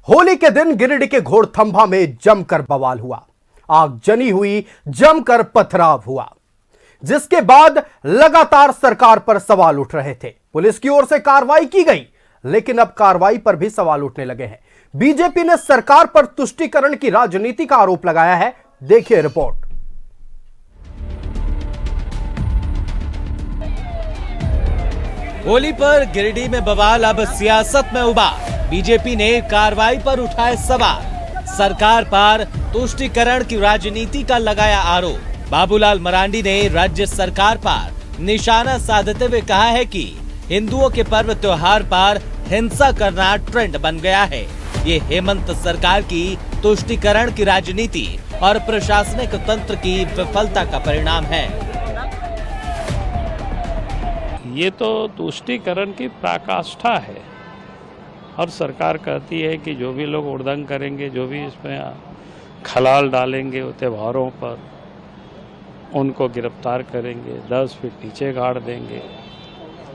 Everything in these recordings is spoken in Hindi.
होली के दिन गिरिडीह के घोड़थंभा में जमकर बवाल हुआ। आगजनी हुई, जमकर पथराव हुआ, जिसके बाद लगातार सरकार पर सवाल उठ रहे थे। पुलिस की ओर से कार्रवाई की गई, लेकिन अब कार्रवाई पर भी सवाल उठने लगे हैं। बीजेपी ने सरकार पर तुष्टीकरण की राजनीति का आरोप लगाया है। देखिए रिपोर्ट। होली पर गिरिडीह में बवाल अब सियासत में उबाल। बीजेपी ने कार्रवाई पर उठाए सवाल, सरकार पर तुष्टीकरण की राजनीति का लगाया आरोप। बाबूलाल मरांडी ने राज्य सरकार पर निशाना साधते हुए कहा है कि हिंदुओं के पर्व त्योहार पर हिंसा करना ट्रेंड बन गया है। ये हेमंत सरकार की तुष्टीकरण की राजनीति और प्रशासनिक तंत्र की विफलता का परिणाम है। ये तो तुष्टीकरण की पराकाष्ठा है और सरकार कहती है कि जो भी लोग उड़दंग करेंगे, जो भी इसमें खलाल डालेंगे त्योहारों पर, उनको गिरफ्तार करेंगे, 10 फीट नीचे गाड़ देंगे।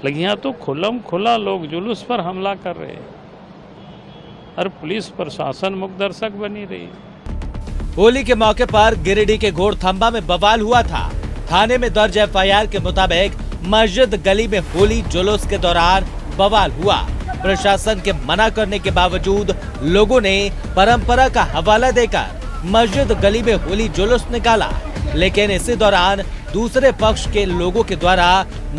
लेकिन यहाँ तो खुल्लम खुला लोग जुलूस पर हमला कर रहे हैं और पुलिस प्रशासन मुख्य दर्शक बनी रही। होली के मौके पर गिरिडीह के घोड़थंभा में बवाल हुआ था। थाने में दर्ज एफआईआर के मुताबिक मस्जिद गली में होली जुलूस के दौरान बवाल हुआ। प्रशासन के मना करने के बावजूद लोगों ने परंपरा का हवाला देकर मस्जिद गली में होली जुलूस निकाला। लेकिन इसी दौरान दूसरे पक्ष के लोगों के द्वारा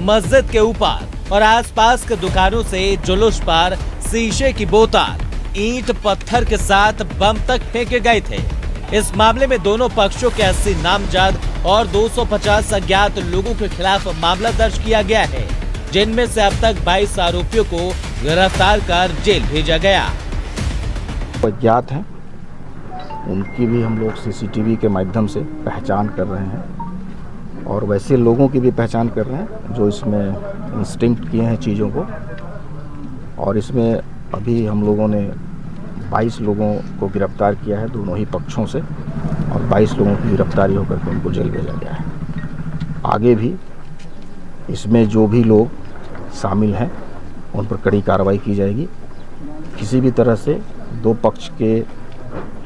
मस्जिद के ऊपर और आसपास के दुकानों से जुलूस पर शीशे की बोतल, ईंट पत्थर के साथ बम तक फेंके गए थे। इस मामले में दोनों पक्षों के 80 नामजद और 250 अज्ञात लोगों के खिलाफ मामला दर्ज किया गया है, जिनमें से अब तक 22 आरोपियों को गिरफ्तार कर जेल भेजा गया। अज्ञात हैं, उनकी भी हम लोग सीसीटीवी के माध्यम से पहचान कर रहे हैं और वैसे लोगों की भी पहचान कर रहे हैं जो इसमें इंस्टिंक्ट किए हैं चीज़ों को। और इसमें अभी हम लोगों ने 22 लोगों को गिरफ्तार किया है दोनों ही पक्षों से, और 22 लोगों की गिरफ्तारी होकर के उनको जेल भेजा गया है। आगे भी इसमें जो भी लोग शामिल हैं उन पर कड़ी कार्रवाई की जाएगी। किसी भी तरह से दो पक्ष के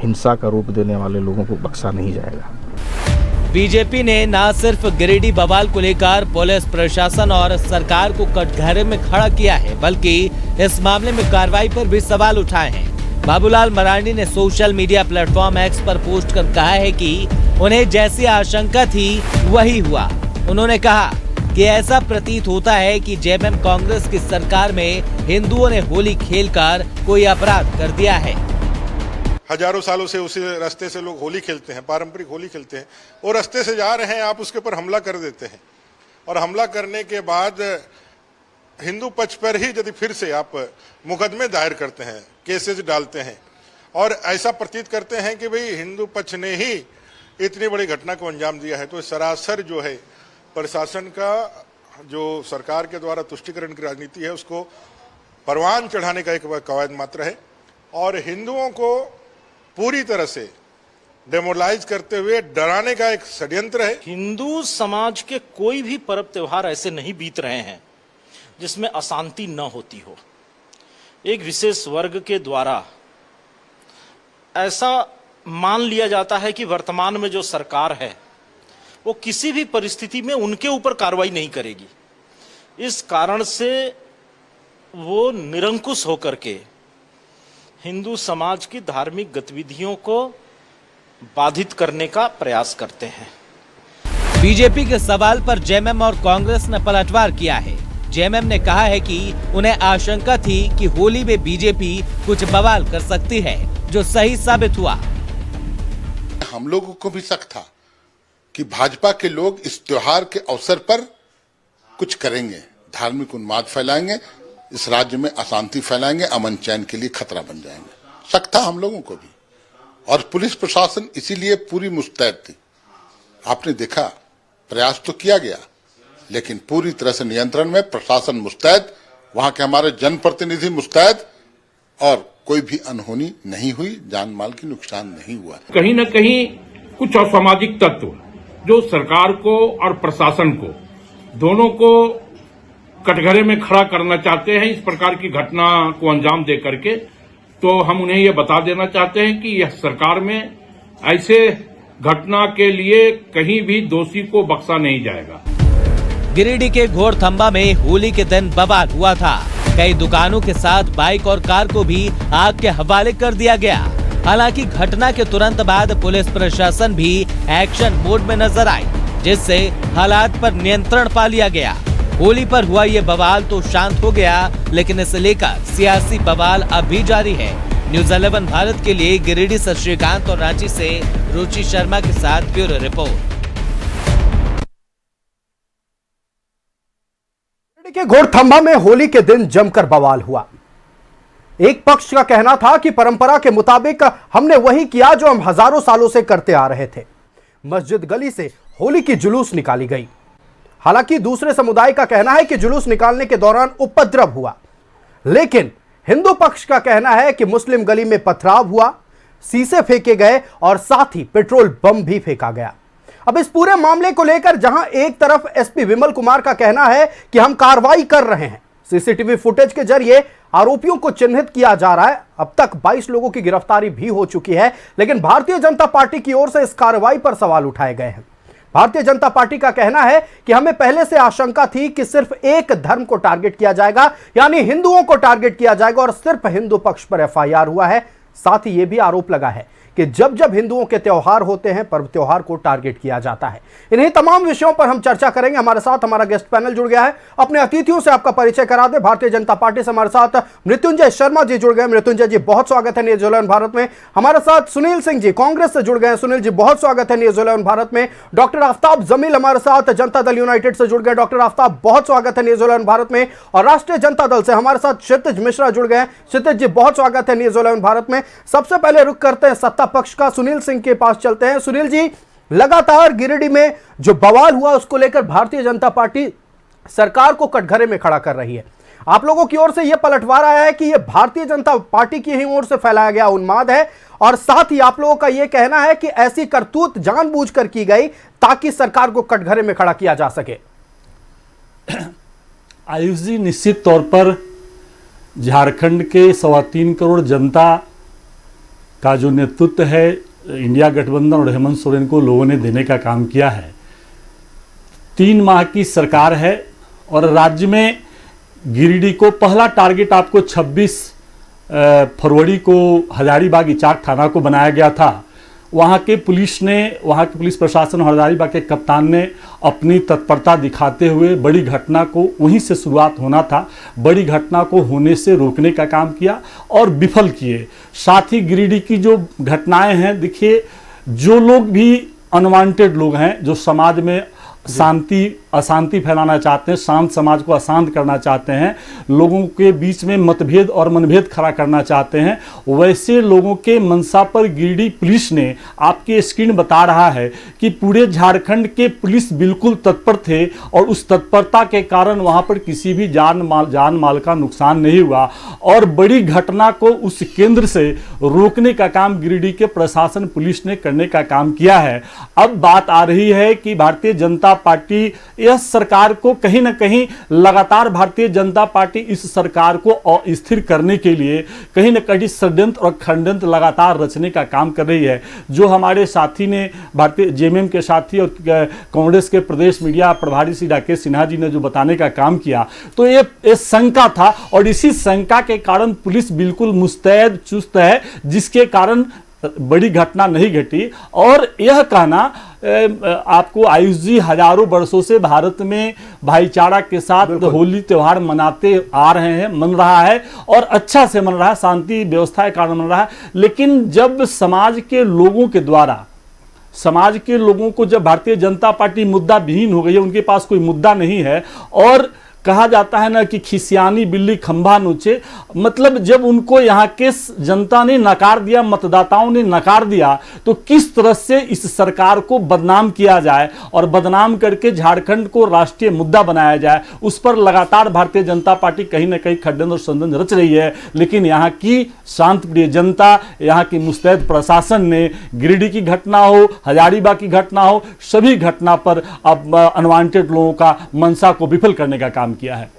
हिंसा का रूप देने वाले लोगों को बख्शा नहीं जाएगा। बीजेपी ने न सिर्फ गिरिडीह बवाल को लेकर पुलिस प्रशासन और सरकार को कटघरे में खड़ा किया है, बल्कि इस मामले में कार्रवाई पर भी सवाल उठाए हैं। बाबूलाल मरांडी ने सोशल मीडिया प्लेटफॉर्म एक्स पर पोस्ट कर कहा है कि उन्हें जैसी आशंका थी वही हुआ। उन्होंने कहा कि ऐसा प्रतीत होता है कि जेएमएम कांग्रेस की सरकार में हिंदुओं ने होली खेलकर कोई अपराध कर दिया है। हजारों सालों से उसी रास्ते से लोग होली खेलते हैं, पारंपरिक होली खेलते हैं, और रास्ते से जा रहे हैं, आप उसके ऊपर हमला कर देते हैं। और हमला करने के बाद हिंदू पक्ष पर ही यदि फिर से आप मुकदमे दायर करते हैं, केसेस डालते हैं और ऐसा प्रतीत करते हैं कि भाई हिंदू पक्ष ने ही इतनी बड़ी घटना को अंजाम दिया है, तो सरासर जो है प्रशासन का, जो सरकार के द्वारा तुष्टीकरण की राजनीति है, उसको परवान चढ़ाने का एक कवायद मात्र है और हिंदुओं को पूरी तरह से डेमोरलाइज करते हुए डराने का एक षड्यंत्र है। हिंदू समाज के कोई भी पर्व त्योहार ऐसे नहीं बीत रहे हैं जिसमें अशांति न होती हो। एक विशेष वर्ग के द्वारा ऐसा मान लिया जाता है कि वर्तमान में जो सरकार है वो किसी भी परिस्थिति में उनके ऊपर कार्रवाई नहीं करेगी। इस कारण से वो निरंकुश होकर के हिंदू समाज की धार्मिक गतिविधियों को बाधित करने का प्रयास करते हैं। बीजेपी के सवाल पर जेएमएम और कांग्रेस ने पलटवार किया है। जेएमएम ने कहा है कि उन्हें आशंका थी कि होली में बीजेपी कुछ बवाल कर सकती है, जो सही साबित हुआ। हम लोगों को भी शक था कि भाजपा के लोग इस त्योहार के अवसर पर कुछ करेंगे, धार्मिक उन्माद फैलाएंगे, इस राज्य में अशांति फैलाएंगे, अमन चैन के लिए खतरा बन जाएंगे। शक था हम लोगों को भी, और पुलिस प्रशासन इसीलिए पूरी मुस्तैद थी। आपने देखा प्रयास तो किया गया, लेकिन पूरी तरह से नियंत्रण में प्रशासन मुस्तैद, वहां के हमारे जनप्रतिनिधि मुस्तैद, और कोई भी अनहोनी नहीं हुई, जान माल की नुकसान नहीं हुआ। कहीं न कहीं कुछ असामाजिक तत्व जो सरकार को और प्रशासन को दोनों को कटघरे में खड़ा करना चाहते हैं, इस प्रकार की घटना को अंजाम दे करके तो हम उन्हें ये बता देना चाहते हैं कि यह सरकार में ऐसे घटना के लिए कहीं भी दोषी को बख्शा नहीं जाएगा। गिरिडीह के घोड़थंबा में होली के दिन बवाल हुआ था। कई दुकानों के साथ बाइक और कार को भी आग के हवाले कर दिया गया। हालांकि घटना के तुरंत बाद पुलिस प्रशासन भी एक्शन मोड में नजर आई, जिससे हालात पर नियंत्रण पा लिया गया। होली पर हुआ ये बवाल तो शांत हो गया, लेकिन इसे लेकर सियासी बवाल अब भी जारी है। न्यूज़ 11 भारत के लिए गिरिडीह से श्रीकांत और रांची से रुचि शर्मा के साथ ब्यूरो रिपोर्ट। के घोड़थंबा में होली के दिन जमकर बवाल हुआ। एक पक्ष का कहना था कि परंपरा के मुताबिक हमने वही किया जो हम हजारों सालों से करते आ रहे थे। मस्जिद गली से होली की जुलूस निकाली गई। हालांकि दूसरे समुदाय का कहना है कि जुलूस निकालने के दौरान उपद्रव हुआ, लेकिन हिंदू पक्ष का कहना है कि मुस्लिम गली में पथराव हुआ, शीशे फेंके गए और साथ ही पेट्रोल बम भी फेंका गया। अब इस पूरे मामले को लेकर जहां एक तरफ एसपी विमल कुमार का कहना है कि हम कार्रवाई कर रहे हैं, सीसीटीवी फुटेज के जरिए आरोपियों को चिन्हित किया जा रहा है। अब तक 22 लोगों की गिरफ्तारी भी हो चुकी है, लेकिन भारतीय जनता पार्टी की ओर से इस कार्रवाई पर सवाल उठाए गए हैं। भारतीय जनता पार्टी का कहना है कि हमें पहले से आशंका थी कि सिर्फ एक धर्म को टारगेट किया जाएगा, यानी हिंदुओं को टारगेट किया जाएगा और सिर्फ हिंदू पक्ष पर एफआईआर हुआ है। साथ ही यह भी आरोप लगा है कि जब जब हिंदुओं के त्योहार होते हैं, पर्व त्योहार को टारगेट किया जाता है। इन्हीं तमाम विषयों पर हम चर्चा करेंगे। हमारे साथ हमारा गेस्ट पैनल जुड़ गया है। अपने अतिथियों से आपका परिचय करा दे। भारतीय जनता पार्टी से हमारे साथ मृत्युंजय शर्मा जी जुड़ गए। मृत्युंजय जी, बहुत स्वागत है न्यूज़ 11 भारत में। हमारे साथ सुनील सिंह जी कांग्रेस से जुड़ गए। सुनील जी, बहुत स्वागत है न्यूज़ 11 भारत में। डॉक्टर आफ्ताब जमील हमारे साथ जनता दल यूनाइटेड से जुड़ गए। डॉक्टर आफ्ताब, बहुत स्वागत है न्यूज़ 11 भारत में। और राष्ट्रीय जनता दल से हमारे साथ क्षितिज मिश्रा जुड़ गए। क्षितिज जी, बहुत स्वागत है न्यूज़ 11 भारत में। सबसे पहले रुख करते हैं सत्ता पक्ष का, सुनील सिंह के पास चलते हैं। सुनील जी, लगातार गिरिडीह में जो बवाल हुआ उसको लेकर भारतीय जनता पार्टी सरकार को कटघरे में खड़ा कर रही है। आप लोगों की ओर से यह पलटवार आया है कि यह भारतीय जनता पार्टी की ही ओर से फैलाया गया उन्माद है, और साथ ही आप लोगों का यह कहना है कि ऐसी करतूत जानबूझकर की गई ताकि सरकार को कटघरे में खड़ा किया जा सके। आयुष जी, निश्चित तौर पर झारखंड के 3.25 करोड़ जनता का जो नेतृत्व है इंडिया गठबंधन और हेमंत सोरेन को लोगों ने देने का काम किया है। 3 माह की सरकार है और राज्य में गिरिडीह को पहला टारगेट आपको 26 फरवरी को हजारीबाग इचाक थाना को बनाया गया था। वहाँ के पुलिस प्रशासन, हजारीबाग के कप्तान ने अपनी तत्परता दिखाते हुए बड़ी घटना को वहीं से शुरुआत होना था, बड़ी घटना को होने से रोकने का काम किया और विफल किए। साथ ही गिरिडीह की जो घटनाएं हैं, देखिए, जो लोग भी अनवांटेड लोग हैं, जो समाज में अशांति फैलाना चाहते हैं, शांत समाज को अशांत करना चाहते हैं, लोगों के बीच में मतभेद और मनभेद खड़ा करना चाहते हैं, वैसे लोगों के मंशा पर गिरिडीह पुलिस ने, आपके स्क्रीन बता रहा है कि पूरे झारखंड के पुलिस बिल्कुल तत्पर थे और उस तत्परता के कारण वहां पर किसी भी जान माल का नुकसान नहीं हुआ और बड़ी घटना को उस केंद्र से रोकने का काम गिरिडीह के प्रशासन, पुलिस ने करने का काम किया है। अब बात आ रही है कि भारतीय जनता पार्टी यह सरकार को कहीं ना कहीं लगातार भारतीय जनता पार्टी इस सरकार को अस्थिर करने के लिए कहीं ना कहीं षड्यंत्र और खंडंत्र लगातार रचने का काम कर रही है। जो हमारे साथी ने, भारतीय जेएमएम के साथी और कांग्रेस के प्रदेश मीडिया प्रभारी श्री राकेश सिन्हा जी ने जो बताने का काम किया, तो ये शंका था और इसी शंका के कारण पुलिस बिल्कुल मुस्तैद चुस्त है, जिसके कारण बड़ी घटना नहीं घटी। और यह कहना आपको आयुष जी, हजारों वर्षों से भारत में भाईचारा के साथ होली त्योहार मनाते आ रहे हैं, मन रहा है और अच्छा से मन रहा है, शांति व्यवस्था के कारण मन रहा है। लेकिन जब समाज के लोगों के द्वारा, समाज के लोगों को जब भारतीय जनता पार्टी मुद्दा विहीन हो गई है, उनके पास कोई मुद्दा नहीं है और कहा जाता है ना कि खिसियानी बिल्ली खंभा नोचे, मतलब जब उनको यहाँ के जनता ने नकार दिया, मतदाताओं ने नकार दिया, तो किस तरह से इस सरकार को बदनाम किया जाए और बदनाम करके झारखंड को राष्ट्रीय मुद्दा बनाया जाए, उस पर लगातार भारतीय जनता पार्टी कहीं ना कहीं खड्डन और षड्यंत्र रच रही है। लेकिन यहाँ की शांतप्रिय जनता, यहाँ की मुस्तैद प्रशासन ने गिरिडीह की घटना हो, हजारीबाग की घटना हो, सभी घटना पर अब अनवांटेड लोगों का मंशा को विफल करने का काम किया है।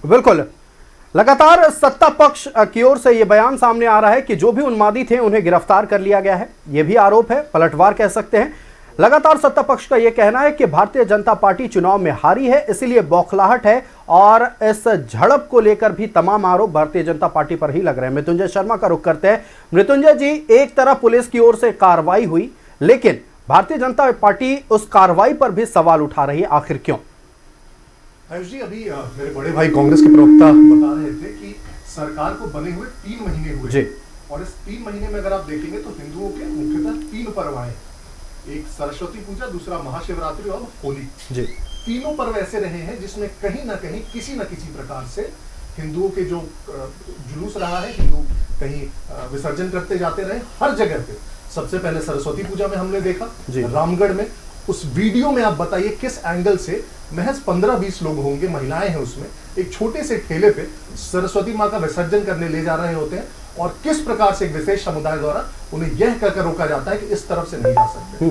बिल्कुल, लगातार सत्ता पक्ष की ओर से यह बयान सामने आ रहा है कि जो भी उन्मादी थे उन्हें गिरफ्तार कर लिया गया है। यह भी आरोप है, पलटवार कह सकते हैं। लगातार सत्ता पक्ष का यह कहना है कि भारतीय जनता पार्टी चुनाव में हारी है, इसलिए बौखलाहट है और इस झड़प को लेकर भी तमाम आरोप भारतीय जनता पार्टी पर ही लग रहे हैं। मृत्युंजय शर्मा का रुख करते हैं। मृत्युंजय जी, एक तरफ पुलिस की ओर से कार्रवाई हुई, लेकिन भारतीय जनता पार्टी उस कार्रवाई पर भी सवाल उठा रही है, आखिर क्यों? आयुष जी, अभी मेरे बड़े भाई कांग्रेस के प्रवक्ता बता रहे थे कि सरकार को बने हुए 3 महीने हुए जी। और इस 3 महीने में अगर आप देखेंगे तो हिंदुओं के मुख्यतः 3 पर्व आए, एक सरस्वती पूजा, दूसरा महाशिवरात्रि और होली जी। तीनों पर्व ऐसे रहे हैं जिसमें कहीं ना कहीं किसी न किसी प्रकार से हिंदुओं के जो जुलूस रहा है, हिंदू कहीं विसर्जन करते जाते रहे हर जगह पे। सबसे पहले सरस्वती पूजा में हमने देखा रामगढ़ में, उस वीडियो में आप बताइए किस एंगल से महज 15-20 लोग होंगे, महिलाएं हैं उसमें, एक छोटे से ठेले पे सरस्वती माँ का विसर्जन करने ले जा रहे होते हैं और किस प्रकार से एक विशेष समुदाय द्वारा उन्हें यह कहकर रोका जाता है कि इस तरफ से नहीं जा सकते।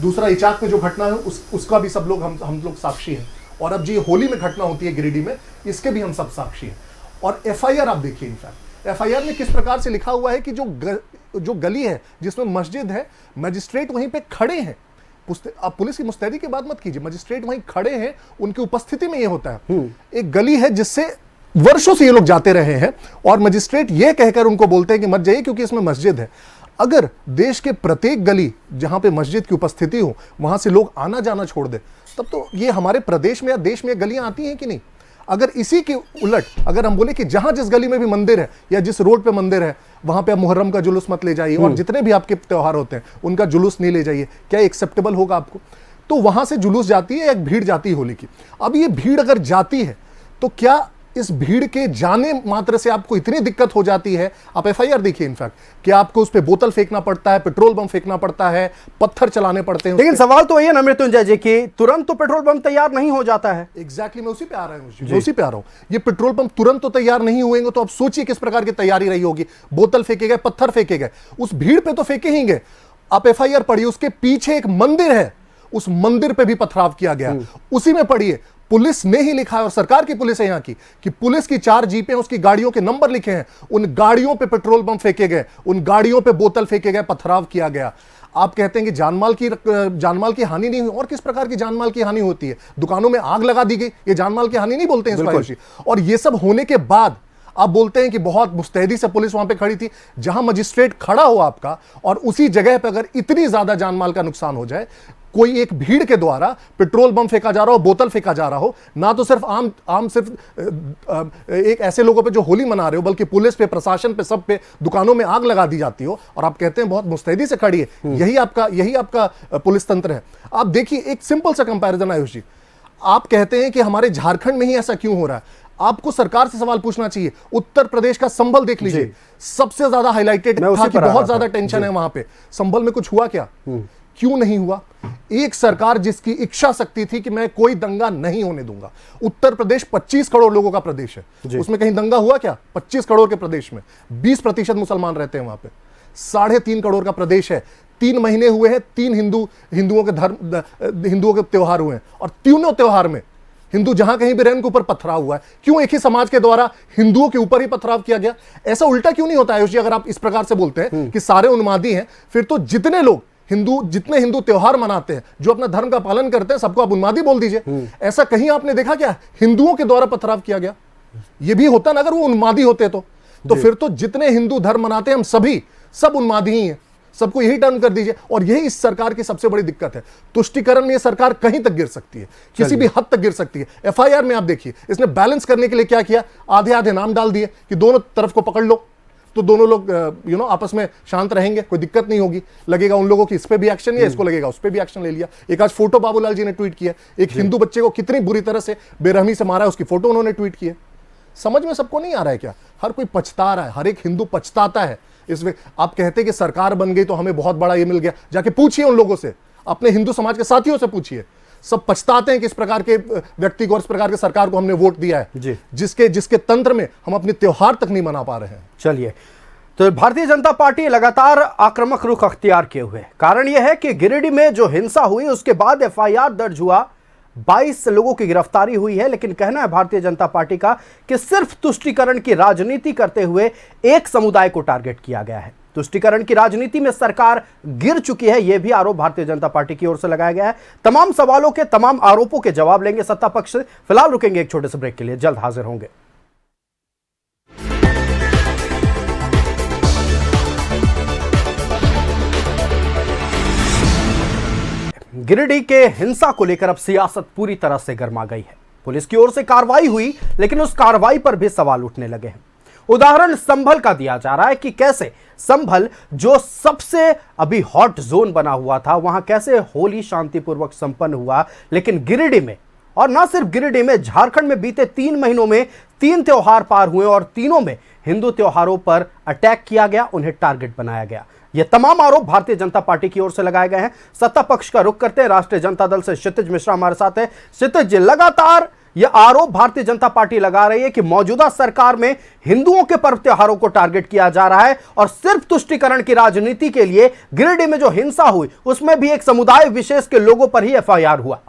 दूसरा इचाक में जो घटना है उसका भी सब लोग हम लोग साक्षी हैं। और अब जी होली में घटना होती है गिरिडीह में, इसके भी हम सब साक्षी हैं। और FIR आप देखिए, इनफैक्ट FIR में किस प्रकार से लिखा हुआ है कि जो गली है जिसमें मस्जिद है, मजिस्ट्रेट वहीं पे खड़े हैं। आप पुलिस की मुस्तैदी की बात मत कीजिए, मजिस्ट्रेट वहीं खड़े हैं, उनकी उपस्थिति में ये होता है। एक गली है जिससे वर्षों से ये लोग जाते रहे हैं और मजिस्ट्रेट ये कहकर उनको बोलते हैं कि मत जाइए क्योंकि इसमें मस्जिद है। अगर देश के प्रत्येक गली जहां पे मस्जिद की उपस्थिति हो वहां से लोग आना जाना छोड़ दे, तब तो ये हमारे प्रदेश में या देश में गलियां आती हैं कि नहीं? अगर इसी के उलट अगर हम बोले कि जहां जिस गली में भी मंदिर है या जिस रोड पे मंदिर है वहां पे आप मुहर्रम का जुलूस मत ले जाइए और जितने भी आपके त्योहार होते हैं उनका जुलूस नहीं ले जाइए, क्या एक्सेप्टेबल होगा आपको? तो वहां से जुलूस जाती है, एक भीड़ जाती है होली की। अब ये भीड़ अगर जाती है तो क्या इस भीड़ के जाने मात्र से आपको इतनी दिक्कत हो जाती है? आप FIR देखिए, इनफैक्ट कि आपको उस पे बोतल फेंकना पड़ता है, पेट्रोल बम फेंकना पड़ता है, पत्थर चलाने पड़ते हैं। लेकिन सवाल तो ये ना मृत्युंजय जी कि तुरंत तो पेट्रोल बम तैयार नहीं हो जाता है। एग्जैक्टली, मैं उसी पे आ रहा हूँ, उसी पे आ रहा हूँ। ये पेट्रोल पंप तुरंत तो तैयार नहीं हुएंगे, तो आप सोचिए किस प्रकार की तैयारी रही होगी। बोतल फेंके गए, पत्थर फेंके गए, उस भीड़ पे तो फेंके ही गए। आप FIR पढ़िए, उसके पीछे एक मंदिर है, उस मंदिर पे भी पथराव किया गया। उसी में पढ़िए, पुलिस ने ही लिखा है और सरकार की पुलिस है यहाँ की, कि पुलिस की 4 जीपें, उसकी गाड़ियों के नंबर लिखे हैं, उन गाड़ियों पे पेट्रोल बम फेंके गए, उन गाड़ियों पे बोतल फेंके गए, पथराव किया गया। आप कहते हैं कि जानमाल की हानि नहीं हुई, और किस प्रकार की जानमाल की हानि होती है? दुकानों में आग लगा दी गई, ये जानमाल की हानि नहीं बोलते हैं इसको। और ये सब होने के बाद आप बोलते हैं कि बहुत मुस्तैदी से पुलिस वहां पे खड़ी थी। जहां मजिस्ट्रेट खड़ा हो आपका और उसी जगह पर अगर इतनी ज्यादा जानमाल का नुकसान हो जाए, कोई एक भीड़ के द्वारा पेट्रोल बम फेंका जा रहा हो, बोतल फेंका जा रहा हो, ना तो सिर्फ आम सिर्फ एक ऐसे लोगों पे जो होली मना रहे हो, बल्कि पुलिस पे, प्रशासन पे, सब पे, दुकानों में आग लगा दी जाती हो, और आप कहते हैं बहुत मुस्तैदी से खड़ी है। यही आपका पुलिस तंत्र है। आप देखिए, एक सिंपल सा कंपैरिजन आयुष जी, आप कहते हैं कि हमारे झारखंड में ही ऐसा क्यों हो रहा है? आपको सरकार से सवाल पूछना चाहिए। उत्तर प्रदेश का संभल देख लीजिए, सबसे ज्यादा हाईलाइटेड था कि बहुत ज्यादा टेंशन है वहां पे। संभल में कुछ हुआ क्या? क्यों नहीं हुआ? एक सरकार जिसकी इच्छा शक्ति थी कि मैं कोई दंगा नहीं होने दूंगा। उत्तर प्रदेश 25 करोड़ लोगों का प्रदेश है, उसमें कहीं दंगा हुआ क्या? 25 करोड़ के प्रदेश में 20% मुसलमान रहते हैं वहां पे। 3.5 करोड़ का प्रदेश है, 3 महीने हुए हैं, 3 हिंदुओं के त्योहार हुए हैं, और तीनों त्योहार में हिंदू जहां कहीं भी रहे उनके ऊपर पथराव हुआ है। क्यों एक ही समाज के द्वारा हिंदुओं के ऊपर ही पथराव किया गया? ऐसा उल्टा क्यों नहीं होता आयुष जी? अगर आप इस प्रकार से बोलते हैं कि सारे उन्मादी हैं, फिर तो जितने हिंदू त्योहार मनाते हैं, जो अपना धर्म का पालन करते हैं, सबको आप उन्मादी बोल दीजिए। ऐसा कहीं आपने देखा क्या हिंदुओं के द्वारा पथराव किया गया? ये भी होता ना अगर वो उन्मादी होते तो फिर तो जितने हिंदू धर्म मनाते हैं हम सब उन्मादी ही हैं। सबको यही टर्न कर दीजिए, और यही इस सरकार की सबसे बड़ी दिक्कत है। तुष्टिकरण में ये सरकार कहीं तक गिर सकती है, किसी भी हद तक गिर सकती है। FIR में आप देखिए, इसने बैलेंस करने के लिए क्या किया? आधे नाम डाल दिए कि दोनों तरफ को पकड़ लो, तो दोनों लोग आपस में शांत रहेंगे, कोई दिक्कत नहीं होगी। लगेगा उन लोगों की इस पे भी एक्शन लिया, इसको लगेगा उस पे भी एक्शन ले लिया। एक आज फोटो बाबूलाल जी ने ट्वीट किया, एक हिंदू बच्चे को कितनी बुरी तरह से बेरहमी से मारा है, उसकी फोटो उन्होंने ट्वीट की है। समझ में सबको नहीं आ रहा है क्या? हर कोई पछता रहा है, हर एक हिंदू पछताता है इसमें। आप कहते हैं कि सरकार बन गई तो हमें बहुत बड़ा ये मिल गया, जाके पूछिए उन लोगों से, अपने हिंदू समाज के साथियों से पूछिए। सब पछताते हैं कि इस प्रकार के व्यक्ति को और इस प्रकार के सरकार को हमने वोट दिया है, जिसके तंत्र में हम अपने त्योहार तक नहीं मना पा रहे हैं। चलिए, तो भारतीय जनता पार्टी लगातार आक्रामक रुख अख्तियार किए हुए। कारण यह है कि गिरिडीह में जो हिंसा हुई उसके बाद FIR दर्ज हुआ 22 लोगों की गिरफ्तारी हुई है, लेकिन कहना है भारतीय जनता पार्टी का कि सिर्फ तुष्टीकरण की राजनीति करते हुए एक समुदाय को टारगेट किया गया है। तुष्टीकरण की राजनीति में सरकार गिर चुकी है, यह भी आरोप भारतीय जनता पार्टी की ओर से लगाया गया है। तमाम सवालों के, तमाम आरोपों के जवाब लेंगे सत्ता पक्ष से। फिलहाल रुकेंगे एक छोटे से ब्रेक के लिए, जल्द हाजिर होंगे। गिरिडीह के हिंसा को लेकर अब सियासत पूरी तरह से गर्मा गई है। पुलिस की ओर से कार्रवाई हुई, लेकिन उस कार्रवाई पर भी सवाल उठने लगे हैं। उदाहरण संभल का दिया जा रहा है कि कैसे संभल, जो सबसे अभी हॉट जोन बना हुआ था, वहां कैसे होली शांतिपूर्वक संपन्न हुआ, लेकिन गिरिडीह में, और ना सिर्फ गिरिडीह में, झारखंड में बीते 3 महीनों में 3 त्योहार पार हुए और तीनों में हिंदू त्योहारों पर अटैक किया गया, उन्हें टारगेट बनाया गया। ये तमाम आरोप भारतीय जनता पार्टी की ओर से लगाए गए हैं। सत्ता पक्ष का रुख करते हैं, राष्ट्रीय जनता दल से क्षितिज मिश्रा हमारे साथ है। क्षितिज जी, लगातार यह आरोप भारतीय जनता पार्टी लगा रही है कि मौजूदा सरकार में हिंदुओं के पर्व त्योहारों को टारगेट किया जा रहा है और सिर्फ तुष्टीकरण की राजनीति के लिए गिरिडीह में जो हिंसा हुई उसमें भी एक समुदाय विशेष के लोगों पर ही FIR हुआ।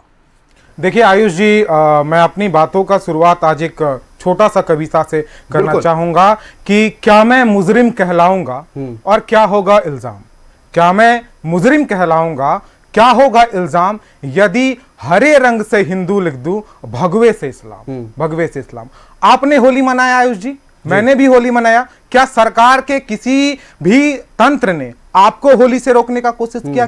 देखिए आयुष जी, मैं अपनी बातों का शुरुआत आज एक छोटा सा कविता से करना चाहूंगा कि क्या मैं मुजरिम कहलाऊंगा और क्या होगा इल्जाम। क्या मैं मुजरिम कहलाऊंगा, क्या होगा इल्जाम, यदि हरे रंग से हिंदू लिख दूं, भगवे से इस्लाम, भगवे से इस्लाम। आपने होली मनाया आयुष जी, मैंने भी होली मनाया। क्या सरकार के किसी भी तंत्र ने आपको होली से रोकने का कोशिश किया?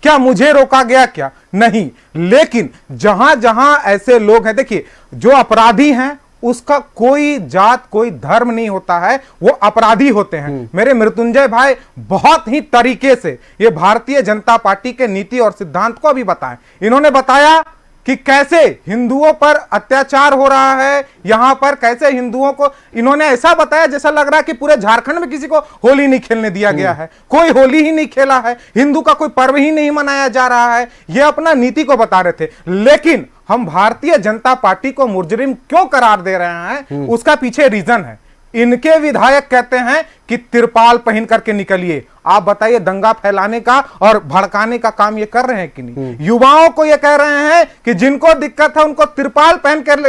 क्या मुझे रोका गया? क्या नहीं। लेकिन जहां जहां ऐसे लोग हैं, देखिए जो अपराधी हैं उसका कोई जात, कोई धर्म नहीं होता है, वो अपराधी होते हैं। मेरे मृत्युंजय भाई बहुत ही तरीके से ये भारतीय जनता पार्टी के नीति और सिद्धांत को भी बताएं। इन्होंने बताया कि कैसे हिंदुओं पर अत्याचार हो रहा है, यहां पर कैसे हिंदुओं को, इन्होंने ऐसा बताया जैसा लग रहा है कि पूरे झारखंड में किसी को होली नहीं खेलने दिया गया है, कोई होली ही नहीं खेला है, हिंदू का कोई पर्व ही नहीं मनाया जा रहा है। ये अपना नीति को बता रहे थे। लेकिन हम भारतीय जनता पार्टी को मुजरिम क्यों करार दे रहे हैं, उसका पीछे रीजन है। इनके विधायक कहते हैं कि तिरपाल पहन करके निकलिए। आप बताइए, दंगा फैलाने का और भड़काने का काम ये कर रहे हैं कि नहीं? युवाओं को ये कह रहे हैं कि जिनको दिक्कत है उनको तिरपाल पहन कर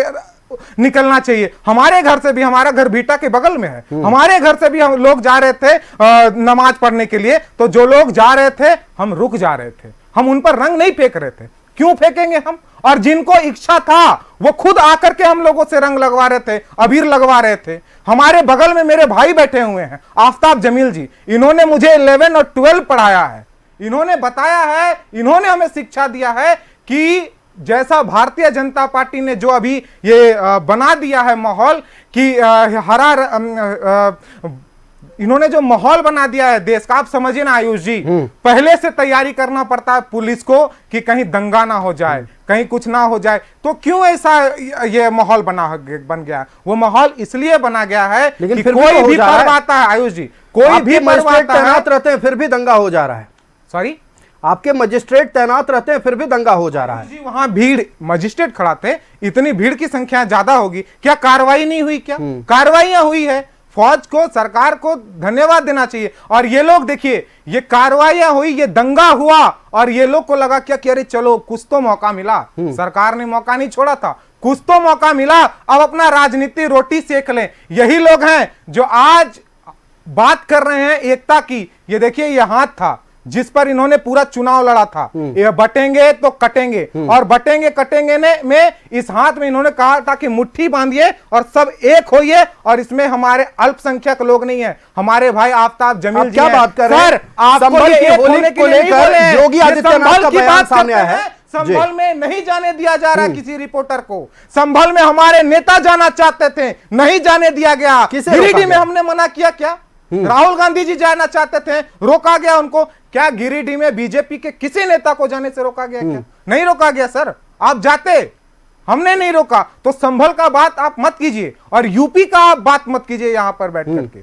निकलना चाहिए। हमारे घर से भी, हमारा घर भीटा के बगल में है, हमारे घर से भी हम लोग जा रहे थे नमाज पढ़ने के लिए, तो जो लोग जा रहे थे हम रुक जा रहे थे, हम उन पर रंग नहीं फेंक रहे थे। क्यों फेंकेंगे हम? और जिनको इच्छा था वो खुद आकर के हम लोगों से रंग लगवा रहे थे, अबीर लगवा रहे थे। हमारे बगल में मेरे भाई बैठे हुए हैं, आफताब जमील जी, इन्होंने मुझे 11 और 12 पढ़ाया है। इन्होंने बताया है, इन्होंने हमें शिक्षा दिया है कि जैसा भारतीय जनता पार्टी ने जो अभी ये बना दिया है माहौल कि इन्होंने जो माहौल बना दिया है देश का, आप समझिए ना आयुष जी, पहले से तैयारी करना पड़ता है पुलिस को कि कहीं दंगा ना हो जाए, कहीं कुछ ना हो जाए। तो क्यों ऐसा ये माहौल बन गया? वो माहौल इसलिए बना गया है कि कोई भी पर्व आता है आयुष जी, कोई भी पर्व तैनात रहते हैं फिर भी दंगा हो जा रहा है। सॉरी, आपके मजिस्ट्रेट तैनात रहते हैं फिर भी दंगा हो जा रहा है जी। वहां भीड़, मजिस्ट्रेट खड़ा थे, इतनी भीड़ की संख्या ज्यादा होगी, क्या कार्रवाई नहीं हुई? क्या कार्रवाइयां हुई है? फौज को, सरकार को धन्यवाद देना चाहिए। और ये लोग देखिए, ये कार्रवाइयां हुई, ये दंगा हुआ और ये लोग को लगा क्या कि अरे चलो कुछ तो मौका मिला, सरकार ने मौका नहीं छोड़ा था, कुछ तो मौका मिला, अब अपना राजनीति रोटी सेक लें। यही लोग हैं जो आज बात कर रहे हैं एकता की। ये देखिए, ये हाथ था जिस पर इन्होंने पूरा चुनाव लड़ा था, ये बटेंगे तो कटेंगे, और बटेंगे कटेंगे में इस हाथ में इन्होंने कहा था कि मुट्ठी बांधिए और सब एक होइए। और इसमें हमारे अल्पसंख्यक लोग नहीं है, हमारे भाई आफताब जमील जी क्या बात कर रहे हैं? संभल की होली को लेकर योगी आदित्यनाथ का बयान सामने आया है। संभल में नहीं जाने दिया जा रहा किसी रिपोर्टर को। संभल में हमारे नेता जाना चाहते थे, नहीं जाने दिया गया। गिरिडीह में हमने मना किया क्या? राहुल गांधी जी जाना चाहते थे, रोका गया उनको। क्या गिरिडीह में बीजेपी के किसी नेता को जाने से रोका गया? क्या नहीं रोका गया सर? आप जाते, हमने नहीं रोका। तो संभल का बात आप मत कीजिए और यूपी का आप बात मत कीजिए यहां पर बैठ करके।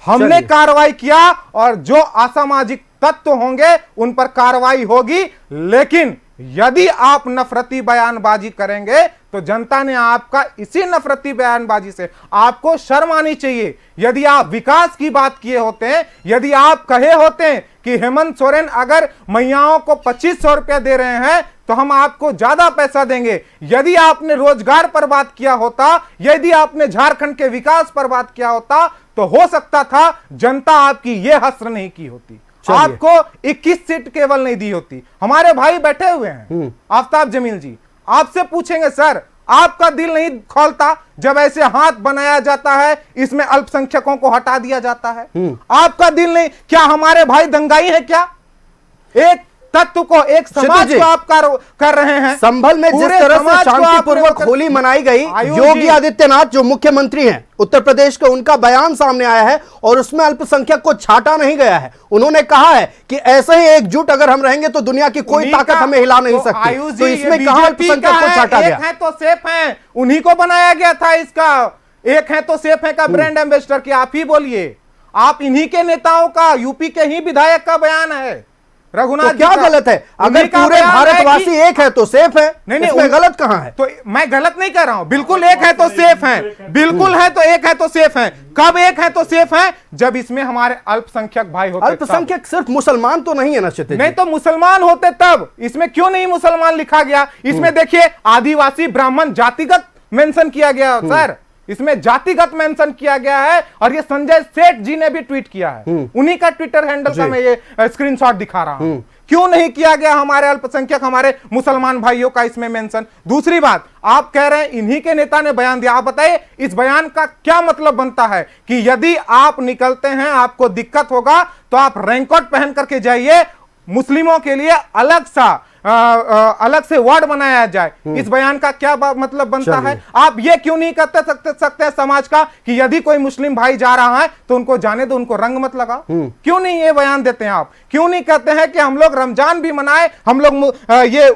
हमने कार्रवाई किया और जो असामाजिक तत्व होंगे उन पर कार्रवाई होगी। लेकिन यदि आप नफरती बयानबाजी करेंगे तो जनता ने आपका इसी नफरती बयानबाजी से आपको शर्म आनी चाहिए। यदि आप विकास की बात किए होते हैं, यदि आप कहे होते हैं कि हेमंत सोरेन अगर मैयाओं को 2500 रुपया दे रहे हैं तो हम आपको ज्यादा पैसा देंगे। यदि आपने रोजगार पर बात किया होता, यदि आपने झारखंड के विकास पर बात किया होता, तो हो सकता था जनता आपकी यह हस्र नहीं की होती, आपको 21 सीट केवल नहीं दी होती। हमारे भाई बैठे हुए हैं, आफ्ताब जमील जी, आपसे पूछेंगे सर, आपका दिल नहीं खोलता जब ऐसे हाथ बनाया जाता है, इसमें अल्पसंख्यकों को हटा दिया जाता है? आपका दिल नहीं? क्या हमारे भाई दंगाई है क्या? एक तत्व को, एक समाज को आप कर रहे हैं। संभल में जिस तरह से शांतिपूर्वक होली मनाई गई, योगी आदित्यनाथ जो मुख्यमंत्री हैं उत्तर प्रदेश के, उनका बयान सामने आया है और उसमें अल्पसंख्यक को छाटा नहीं गया है। उन्होंने कहा है कि ऐसे ही एकजुट अगर हम रहेंगे तो दुनिया की कोई ताकत हमें हिला नहीं सकती। तो इसमें कहां अल्पसंख्यक को छाटा गया? एक है तो सेफ है, उन्हीं को बनाया गया था इसका। एक है तो सेफ है का ब्रांड एम्बेसडर की आप ही बोलिए, आप इन्हीं के नेताओं का, यूपी के ही विधायक का बयान है। रघुनाथ, तो क्या गलत है? अगर पूरे भारतवासी एक है तो सेफ है, नहीं इसमें गलत कहां है? तो मैं गलत नहीं कर रहा हूं, बिल्कुल एक है तो सेफ है, बिल्कुल है तो एक है तो सेफ है। कब एक है तो सेफ है? जब इसमें हमारे अल्पसंख्यक भाई होते। अल्पसंख्यक सिर्फ मुसलमान तो नहीं है ना क्षितिज? नहीं तो मुसलमान होते तब, इसमें क्यों नहीं मुसलमान लिखा गया? इसमें देखिए आदिवासी ब्राह्मण जातिगत मेंशन किया गया सर, इसमें जातिगत मेंशन किया गया है। और ये संजय सेठ जी ने भी ट्वीट किया है, उन्हीं का ट्विटर हैंडल का मैं ये स्क्रीनशॉट दिखा रहा हूं। क्यों नहीं किया गया हमारे अल्पसंख्यक, हमारे मुसलमान भाइयों का इसमें मेंशन? दूसरी बात, आप कह रहे हैं इन्हीं के नेता ने बयान दिया, आप बताइए इस बयान का क्या मतलब बनता है? कि यदि आप निकलते हैं, आपको दिक्कत होगा तो आप रेनकोट पहन करके जाइए, मुस्लिमों के लिए अलग से वार्ड बनाया जाए। इस बयान का क्या मतलब बनता है? आप ये क्यों नहीं करते सकते समाज का कि यदि कोई मुस्लिम भाई जा रहा है तो उनको जाने दो, उनको रंग मत लगाओ? क्यों नहीं ये बयान देते हैं आप? क्यों नहीं कहते हैं कि हम लोग रमजान भी मनाए, हम लोग ये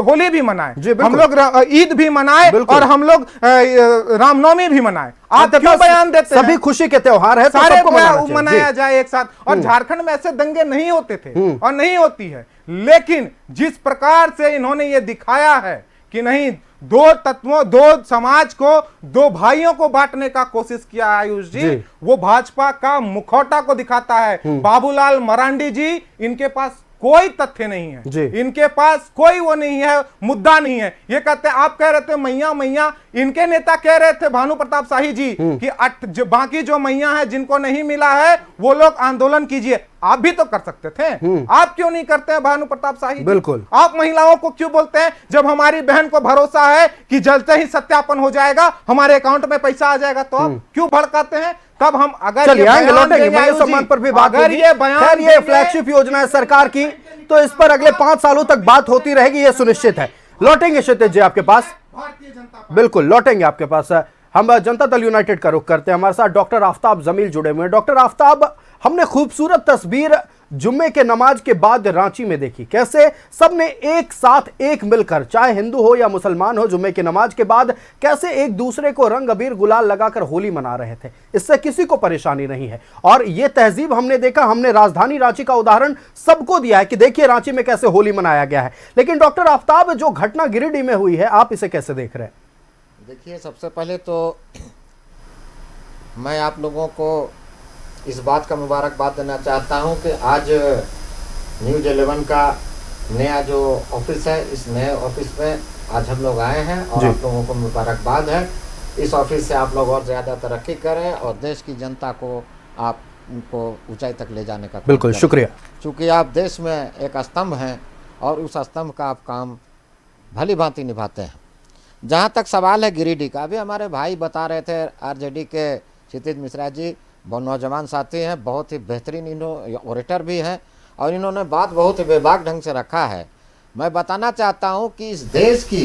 होली भी मनाए, हम लोग ईद भी मनाए और हम लोग रामनवमी भी मनाए? आप क्यों बयान देते हैं? सभी खुशी के त्योहार है, सारे मनाया जाए एक साथ। और झारखंड में ऐसे दंगे नहीं होते थे और नहीं होती है, लेकिन जिस प्रकार से इन्होंने ये दिखाया है कि नहीं, दो तत्वों, दो समाज को, दो भाइयों को बांटने का कोशिश किया आयुष जी, वो भाजपा का मुखौटा को दिखाता है। बाबूलाल मरांडी जी, इनके पास कोई तथ्य नहीं है, इनके पास कोई वो नहीं है, मुद्दा नहीं है। ये कहते हैं, आप कह रहे थे मैया मैया, इनके नेता कह रहे थे भानु प्रताप शाही जी कि बाकी जो मैया है जिनको नहीं मिला है वो लोग आंदोलन कीजिए। आप भी तो कर सकते थे, आप क्यों नहीं करते हैं भानु प्रताप शाही? बिल्कुल। आप महिलाओं को क्यों बोलते हैं जब हमारी बहन को भरोसा है कि जल्द ही सत्यापन हो जाएगा, हमारे अकाउंट में पैसा आ जाएगा, तो आप क्यों भड़काते हैं? तब हम अगर सम्मान पर भी बात होगी। ये फ्लैगशिप योजना है सरकार की, तो इस पर अगले 5 सालों तक बात होती रहेगी, ये सुनिश्चित है। लौटेंगे क्षितिज जी आपके पास, बिल्कुल लौटेंगे आपके पास। हम जनता दल यूनाइटेड का रुख करते हैं, हमारे साथ डॉक्टर आफ्ताब जमील जुड़े हुए हैं। डॉक्टर आफ्ताब, हमने खूबसूरत तस्वीर जुम्मे के नमाज के बाद रांची में देखी, कैसे सबने एक साथ एक मिलकर, चाहे हिंदू हो या मुसलमान हो, जुम्मे की नमाज के बाद कैसे एक दूसरे को रंग अबीर गुलाल लगाकर होली मना रहे थे। इससे किसी को परेशानी नहीं है और ये तहजीब हमने देखा, हमने राजधानी रांची का उदाहरण सबको दिया है कि देखिए रांची में कैसे होली मनाया गया है। लेकिन डॉक्टर आफ्ताब, जो घटना गिरिडीह में हुई है, आप इसे कैसे देख रहे हैं? देखिए, सबसे पहले तो मैं आप लोगों को इस बात का मुबारकबाद देना चाहता हूं कि आज न्यूज़ 11 का नया जो ऑफिस है, इस नए ऑफिस में आज हम लोग आए हैं और आप लोगों को मुबारकबाद है। इस ऑफिस से आप लोग और ज़्यादा तरक्की करें और देश की जनता को आप उनको ऊंचाई तक ले जाने का। बिल्कुल, शुक्रिया। चूँकि आप देश में एक स्तंभ हैं और उस स्तंभ का आप काम भली भांति निभाते हैं। जहाँ तक सवाल है गिरिडीह का, अभी हमारे भाई बता रहे थे, आरजेडी के क्षितिज मिश्रा जी बहुत नौजवान साथी हैं, बहुत ही बेहतरीन ओरेटर भी हैं और इन्होंने बात बहुत ही बेबाक ढंग से रखा है। मैं बताना चाहता हूं कि इस देश की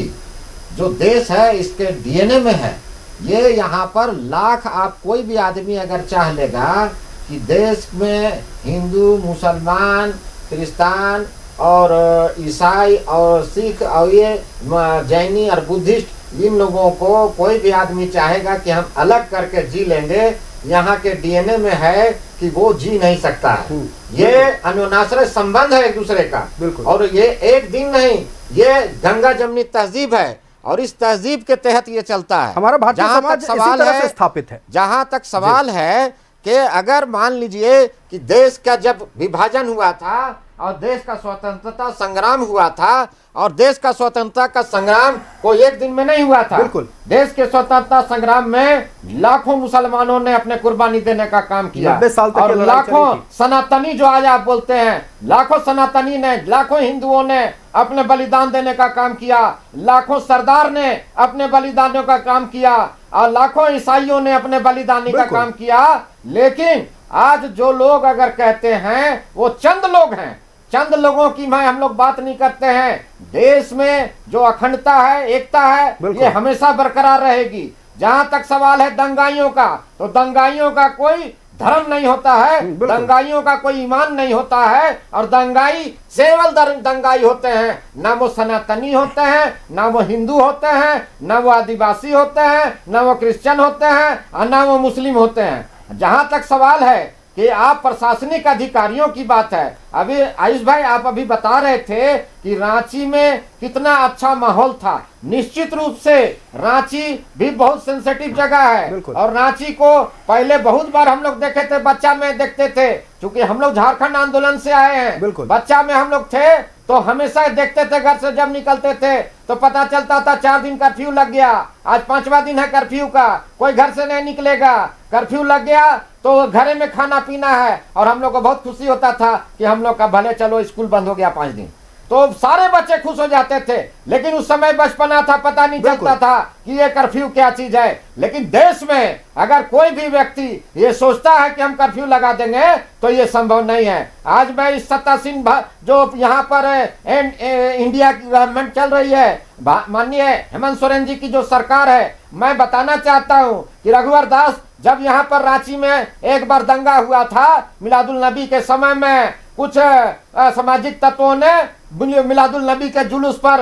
जो देश है, इसके डीएनए में है ये। यहाँ पर लाख आप कोई भी आदमी अगर चाह लेगा कि देश में हिंदू, मुसलमान, क्रिस्तान और ईसाई और सिख और ये जैनी और बुद्धिस्ट, इन लोगों को कोई भी आदमी चाहेगा कि हम अलग करके जी लेंगे, यहाँ के डीएनए में है कि वो जी नहीं सकता है। ये अन्योनाश्रय संबंध है एक दूसरे का, और ये एक दिन नहीं, ये गंगा जमनी तहजीब है और इस तहजीब के तहत ये चलता है। हमारा भारतीय समाज इसी तरह से स्थापित है। जहाँ तक सवाल है कि अगर मान लीजिए कि कि देश का जब विभाजन हुआ था और देश का स्वतंत्रता संग्राम हुआ था, और देश का स्वतंत्रता का संग्राम कोई एक दिन में नहीं हुआ था। बिल्कुल। देश के स्वतंत्रता संग्राम में लाखों मुसलमानों ने अपने कुर्बानी देने का काम किया, 90 साल तक और ये लड़ाई लाखों चली थी। सनातनी जो आज आप बोलते हैं, लाखों सनातनी ने, लाखों हिंदुओं ने अपने बलिदान देने का काम किया, लाखों सरदार ने अपने बलिदानों का काम किया, और लाखों ईसाइयों ने अपने बलिदानी का काम किया। लेकिन आज जो लोग अगर कहते हैं वो चंद लोग हैं, चंद लोगों की मैं हम लोग बात नहीं करते हैं। देश में जो अखंडता है, एकता है, ये हमेशा बरकरार रहेगी। जहां तक सवाल है दंगाइयों का, तो दंगाइयों का कोई धर्म नहीं होता है, दंगाइयों का कोई ईमान नहीं होता है, और दंगाई केवल दंगाई होते हैं, ना वो सनातनी होते हैं, ना वो हिंदू होते हैं, ना वो आदिवासी होते हैं, ना वो क्रिश्चियन होते हैं, और ना वो मुस्लिम होते हैं। जहां तक सवाल है कि आप प्रशासनिक अधिकारियों की बात है, अभी आयुष भाई आप अभी बता रहे थे कि रांची में कितना अच्छा माहौल था। निश्चित रूप से रांची भी बहुत सेंसिटिव जगह है, और रांची को पहले बहुत बार हम लोग देखे थे, बच्चा में देखते थे, क्योंकि हम लोग झारखंड आंदोलन से आए हैं। बच्चा में हम लोग थे तो हमेशा देखते थे, घर से जब निकलते थे तो पता चलता था 4 दिन कर्फ्यू लग गया, आज 5वां दिन है कर्फ्यू का, कोई घर से नहीं निकलेगा, कर्फ्यू लग गया तो घरे में खाना पीना है। और हम लोग को बहुत खुशी होता था कि हम लोग का भले चलो स्कूल बंद हो गया 5 दिन, तो सारे बच्चे खुश हो जाते थे। लेकिन उस समय बचपना था, पता नहीं चलता था कि ये कर्फ्यू क्या चीज है। लेकिन देश में अगर कोई भी व्यक्ति ये सोचता है कि हम कर्फ्यू लगा देंगे तो ये संभव नहीं है। आज मैं इस सत्तासीन जो यहाँ पर इंडिया की गवर्नमेंट चल रही है, माननीय हेमंत सोरेन जी की जो सरकार है, मैं बताना चाहता हूँ कि रघुवर दास जब यहाँ पर रांची में एक बार दंगा हुआ था मिलादुल नबी के समय में, कुछ सामाजिक तत्वों ने मिलादुल नबी के जुलूस पर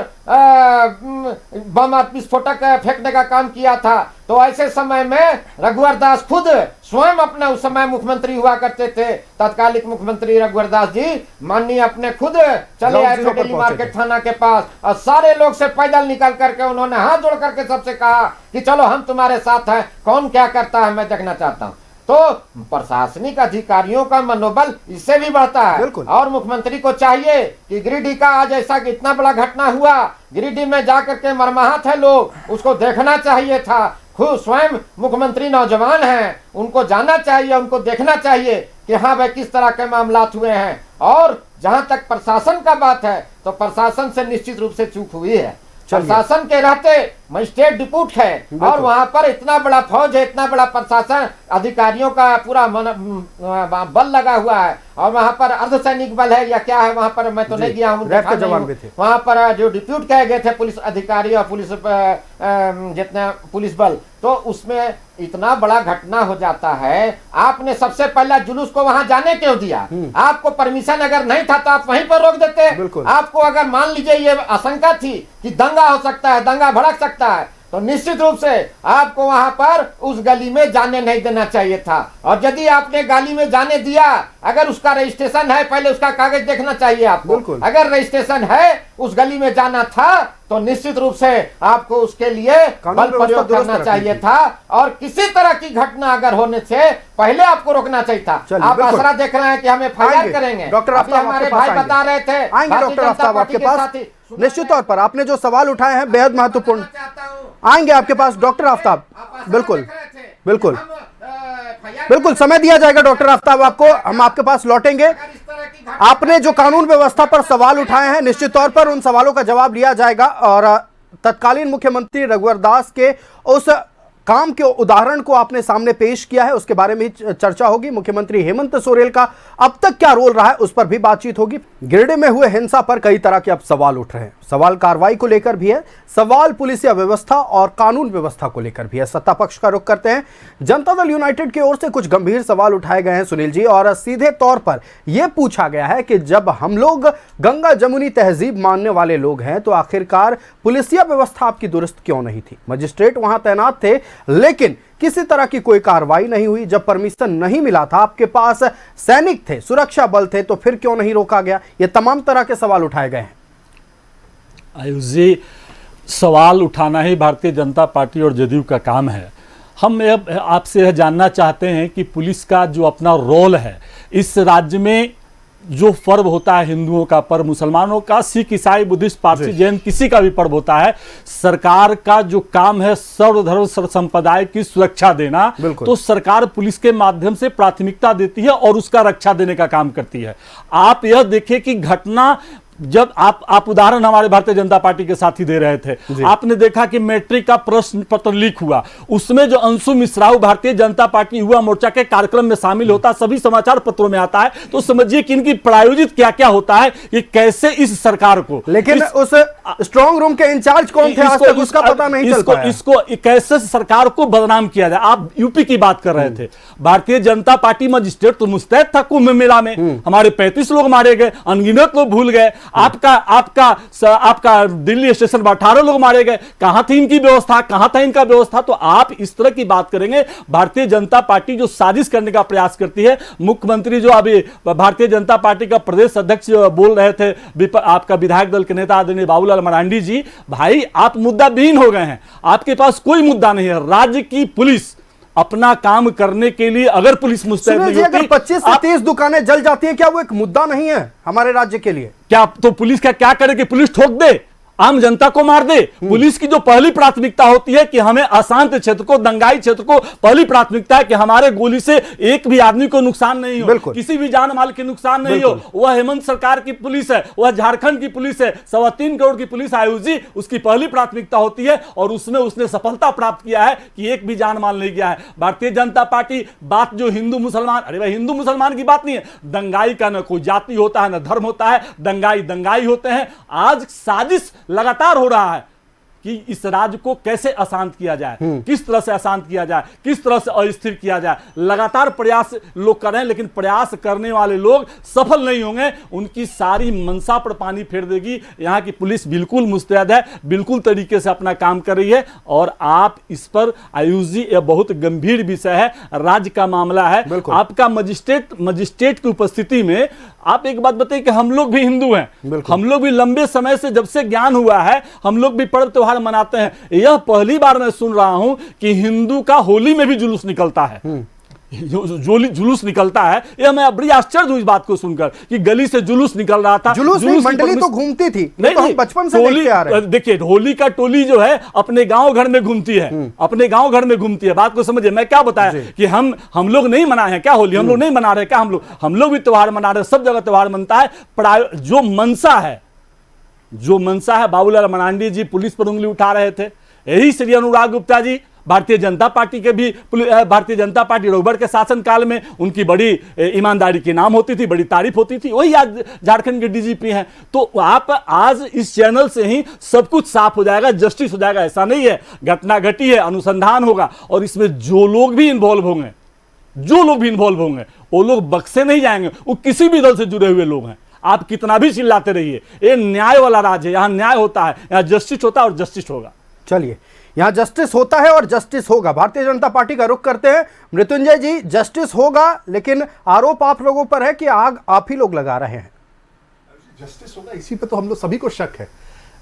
बम विस्फोटक फेंकने का काम किया था। तो ऐसे समय में रघुवर दास खुद स्वयं अपने उस समय मुख्यमंत्री हुआ करते थे, तत्कालिक मुख्यमंत्री रघुवर दास जी माननीय अपने खुद चले आए थे दिल्ली मार्केट थाना के पास, और सारे लोग से पैदल निकल करके उन्होंने हाथ जोड़ करके सबसे कहा कि चलो हम तुम्हारे साथ हैं, कौन क्या करता है मैं देखना चाहता हूँ। तो प्रशासनिक अधिकारियों का मनोबल इससे भी बढ़ता है। और मुख्यमंत्री को चाहिए कि गिरिडीह का आज ऐसा इतना बड़ा घटना हुआ, गिरिडीह में जाकर के मरमाहत है लोग, उसको देखना चाहिए था। खुद स्वयं मुख्यमंत्री नौजवान हैं, उनको जाना चाहिए, उनको देखना चाहिए कि हाँ भाई किस तरह के मामलात हुए हैं। और जहां तक प्रशासन का बात है तो प्रशासन से निश्चित रूप से चूक हुई है। प्रशासन के रहते मजिस्ट्रेट डिप्यूट है, और वहां पर इतना बड़ा फौज है, इतना बड़ा प्रशासन, अधिकारियों का पूरा बल लगा हुआ है, और वहां पर अर्धसैनिक बल है या क्या है वहां पर, मैं तो नहीं गया हूँ, वहां पर जो डिप्यूट कहे गए थे पुलिस अधिकारी और पुलिस जितना पुलिस बल, तो उसमें इतना बड़ा घटना हो जाता है। आपने सबसे पहला जुलूस को वहां जाने क्यों दिया? आपको परमिशन अगर नहीं था तो आप वहीं पर रोक देते। आपको अगर मान लीजिए ये आशंका थी कि दंगा हो सकता है, दंगा भड़क सकता है, तो निश्चित रूप से आपको वहां पर उस गली में जाने नहीं देना चाहिए था। और यदि आपने गली में जाने दिया, अगर उसका रजिस्ट्रेशन है, पहले उसका कागज देखना चाहिए आपको। अगर रजिस्ट्रेशन है, उस गली में जाना था तो निश्चित रूप से आपको उसके लिए बल प्रयोग करना चाहिए था, और किसी तरह की घटना अगर होने से पहले आपको रोकना चाहिए था। आप आसरा देख रहे हैं कि हमें FIR करेंगे। डॉक्टर आफ्ताब हमारे भाई बता रहे थे, आएंगे डॉक्टर आफ्ताब आपके पास। निश्चित तौर पर आपने जो सवाल उठाए हैं बेहद महत्वपूर्ण, आएंगे आपके पास डॉक्टर आफ्ताब। बिल्कुल बिल्कुल बिल्कुल, समय दिया जाएगा डॉक्टर आफ्ताब आपको, हम आपके पास लौटेंगे। आपने जो कानून व्यवस्था पर सवाल उठाए हैं, निश्चित तौर पर उन सवालों का जवाब लिया जाएगा, और तत्कालीन मुख्यमंत्री रघुवर दास के उस काम के उदाहरण को आपने सामने पेश किया है, उसके बारे में चर्चा होगी। मुख्यमंत्री हेमंत सोरेन का अब तक क्या रोल रहा है उस पर भी बातचीत होगी। गिरिडीह में हुए हिंसा पर कई तरह के अब सवाल उठ रहे हैं। सवाल कार्रवाई को लेकर भी है, सवाल पुलिसिया व्यवस्था और कानून व्यवस्था को लेकर भी है। सत्ता पक्ष का रुख करते हैं। जनता दल यूनाइटेड की ओर से कुछ गंभीर सवाल उठाए गए हैं सुनील जी, और सीधे तौर पर यह पूछा गया है कि जब हम लोग गंगा जमुनी तहजीब मानने वाले लोग हैं तो आखिरकार पुलिसिया व्यवस्था आपकी दुरुस्त क्यों नहीं थी? मजिस्ट्रेट वहां तैनात थे लेकिन किसी तरह की कोई कार्रवाई नहीं हुई। जब परमिशन नहीं मिला था, आपके पास सैनिक थे, सुरक्षा बल थे, तो फिर क्यों नहीं रोका गया? ये तमाम तरह के सवाल उठाए गए हैं। आयुष जी, सवाल उठाना ही भारतीय जनता पार्टी और जदयू का काम है, हम आपसे यह जानना चाहते हैं कि पुलिस का जो अपना रोल है इस राज्य में, जो पर्व होता है हिंदुओं का पर्व, मुसलमानों का, सिख ईसाई बुद्धिस्ट पारसी जैन किसी का भी पर्व होता है, सरकार का जो काम है सर्वधर्म सर्व संप्रदाय की सुरक्षा देना, तो सरकार पुलिस के माध्यम से प्राथमिकता देती है और उसका रक्षा देने का काम करती है। आप यह देखें कि घटना, जब आप उदाहरण हमारे भारतीय जनता पार्टी के साथी दे रहे थे, आपने देखा कि मैट्रिक का प्रश्न पत्र लीक हुआ, उसमें जो अंशु मिश्राऊ भारतीय जनता पार्टी युवा मोर्चा के कार्यक्रम में शामिल होता, सभी समाचार पत्रों में आता है, तो समझिए कि इनकी प्रायोजित क्या क्या होता है कि कैसे इस सरकार को, लेकिन उस स्ट्रांग रूम के इंचार्ज कौन थे आज तक उसका पता नहीं चल पाया। इसको कैसे सरकार को बदनाम किया जाए। आप यूपी की बात कर रहे थे, भारतीय जनता पार्टी मजिस्ट्रेट तो मुस्तैद था कुंभ मेला में, हमारे 35 लोग मारे गए, अनगिनत लोग भूल गए, आपका दिल्ली स्टेशन पर 18 लोग मारे गए, कहां थी इनकी व्यवस्था, कहां था इनका व्यवस्था। तो आप इस तरह की बात करेंगे, भारतीय जनता पार्टी जो साजिश करने का प्रयास करती है, मुख्यमंत्री जो अभी भारतीय जनता पार्टी का प्रदेश अध्यक्ष बोल रहे थे, आपका विधायक दल के नेता आदरणीय बाबूलाल मरांडी जी, भाई आप मुद्दा विहीन हो गए हैं, आपके पास कोई मुद्दा नहीं है। राज्य की पुलिस अपना काम करने के लिए अगर पुलिस मुस्तैद नहीं होती, अगर 25 से 30 दुकानें जल जाती हैं, क्या वो एक मुद्दा नहीं है हमारे राज्य के लिए? क्या तो पुलिस क्या करे कि पुलिस ठोक दे, आम जनता को मार दे? पुलिस की जो पहली प्राथमिकता होती है कि हमें अशांत क्षेत्र को, दंगाई क्षेत्र को पहली प्राथमिकता है कि हमारे गोली से एक भी आदमी को नुकसान नहीं हो, किसी भी जान माल के नुकसान नहीं हो। वह हेमंत सरकार की पुलिस है, वह झारखंड की पुलिस है, 3.25 करोड़ की पुलिस आयुष जी, उसकी पहली प्राथमिकता होती है और उसमें उसने सफलता प्राप्त किया है कि एक भी जान माल नहीं गया है। भारतीय जनता पार्टी बात जो हिंदू मुसलमान, अरे भाई हिंदू मुसलमान की बात नहीं है, दंगाई का न कोई जाति होता है न धर्म होता है, दंगाई होते हैं। आज साजिश लगातार हो रहा है कि इस राज्य को कैसे अशांत किया जाए, किस तरह से अशांत किया जाए, किस तरह से अस्थिर किया जाए। लगातार प्रयास लोग कर रहे हैं, लेकिन प्रयास करने वाले लोग सफल नहीं होंगे, उनकी सारी मंशा पर पानी फेर देगी। यहाँ की पुलिस बिल्कुल मुस्तैद है, बिल्कुल तरीके से अपना काम कर रही है। और आप इस पर आयुष जी, यह बहुत गंभीर विषय है, राज्य का मामला है। आपका मजिस्ट्रेट की उपस्थिति में आप एक बात बताइए कि हम लोग भी हिंदू हैं, हम लोग भी लंबे समय से, जब से ज्ञान हुआ है, हम लोग भी पर्व त्योहार मनाते हैं। यह पहली बार मैं सुन रहा हूं कि हिंदू का होली में भी जुलूस निकलता है, जुलूस निकलता है। यह मैं बड़ी आश्चर्य हूं इस बात को सुनकर कि गली से जुलूस निकल रहा था। जुलूस मंडली तो घूमती थी, नहीं, तो हम बचपन से देखते आ रहे हैं। देखिए होली का टोली जो है अपने गांव घर में घूमती है, अपने गांव घर में घूमती है। बात को समझिए, मैं क्या बताया कि हम लोग नहीं मनाए हैं क्या होली, हम लोग नहीं मना रहे क्या, हम लोग भी त्योहार मना रहे, सब जगह त्योहार मनता है। जो मनसा है, बाबूलाल मरांडी जी पुलिस पर उंगली उठा रहे थे, यही श्री अनुराग गुप्ता जी भारतीय जनता पार्टी के भी, भारतीय जनता पार्टी रोबड़ के शासनकाल में उनकी बड़ी ईमानदारी के नाम होती थी, बड़ी तारीफ होती थी, वही आज झारखंड के डीजीपी हैं। तो आप आज इस चैनल से ही सब कुछ साफ हो जाएगा, जस्टिस हो जाएगा, ऐसा नहीं है। घटना घटी है, अनुसंधान होगा और इसमें जो लोग भी इन्वॉल्व होंगे वो लोग बख्शे नहीं जाएंगे, वो किसी भी दल से जुड़े हुए लोग हैं। आप कितना भी चिल्लाते रहिए, ये न्याय वाला राज्य है, यहाँ न्याय होता है, यहाँ जस्टिस होता है और जस्टिस होगा। चलिए, यहाँ जस्टिस होता है और जस्टिस होगा। भारतीय जनता पार्टी का रुख करते हैं मृत्युंजय जी। जस्टिस होगा, लेकिन आरोप आप लोगों पर है कि आग आप ही लोग लगा रहे हैं। जस्टिस होगा, इसी पे तो हम लोग सभी को शक है।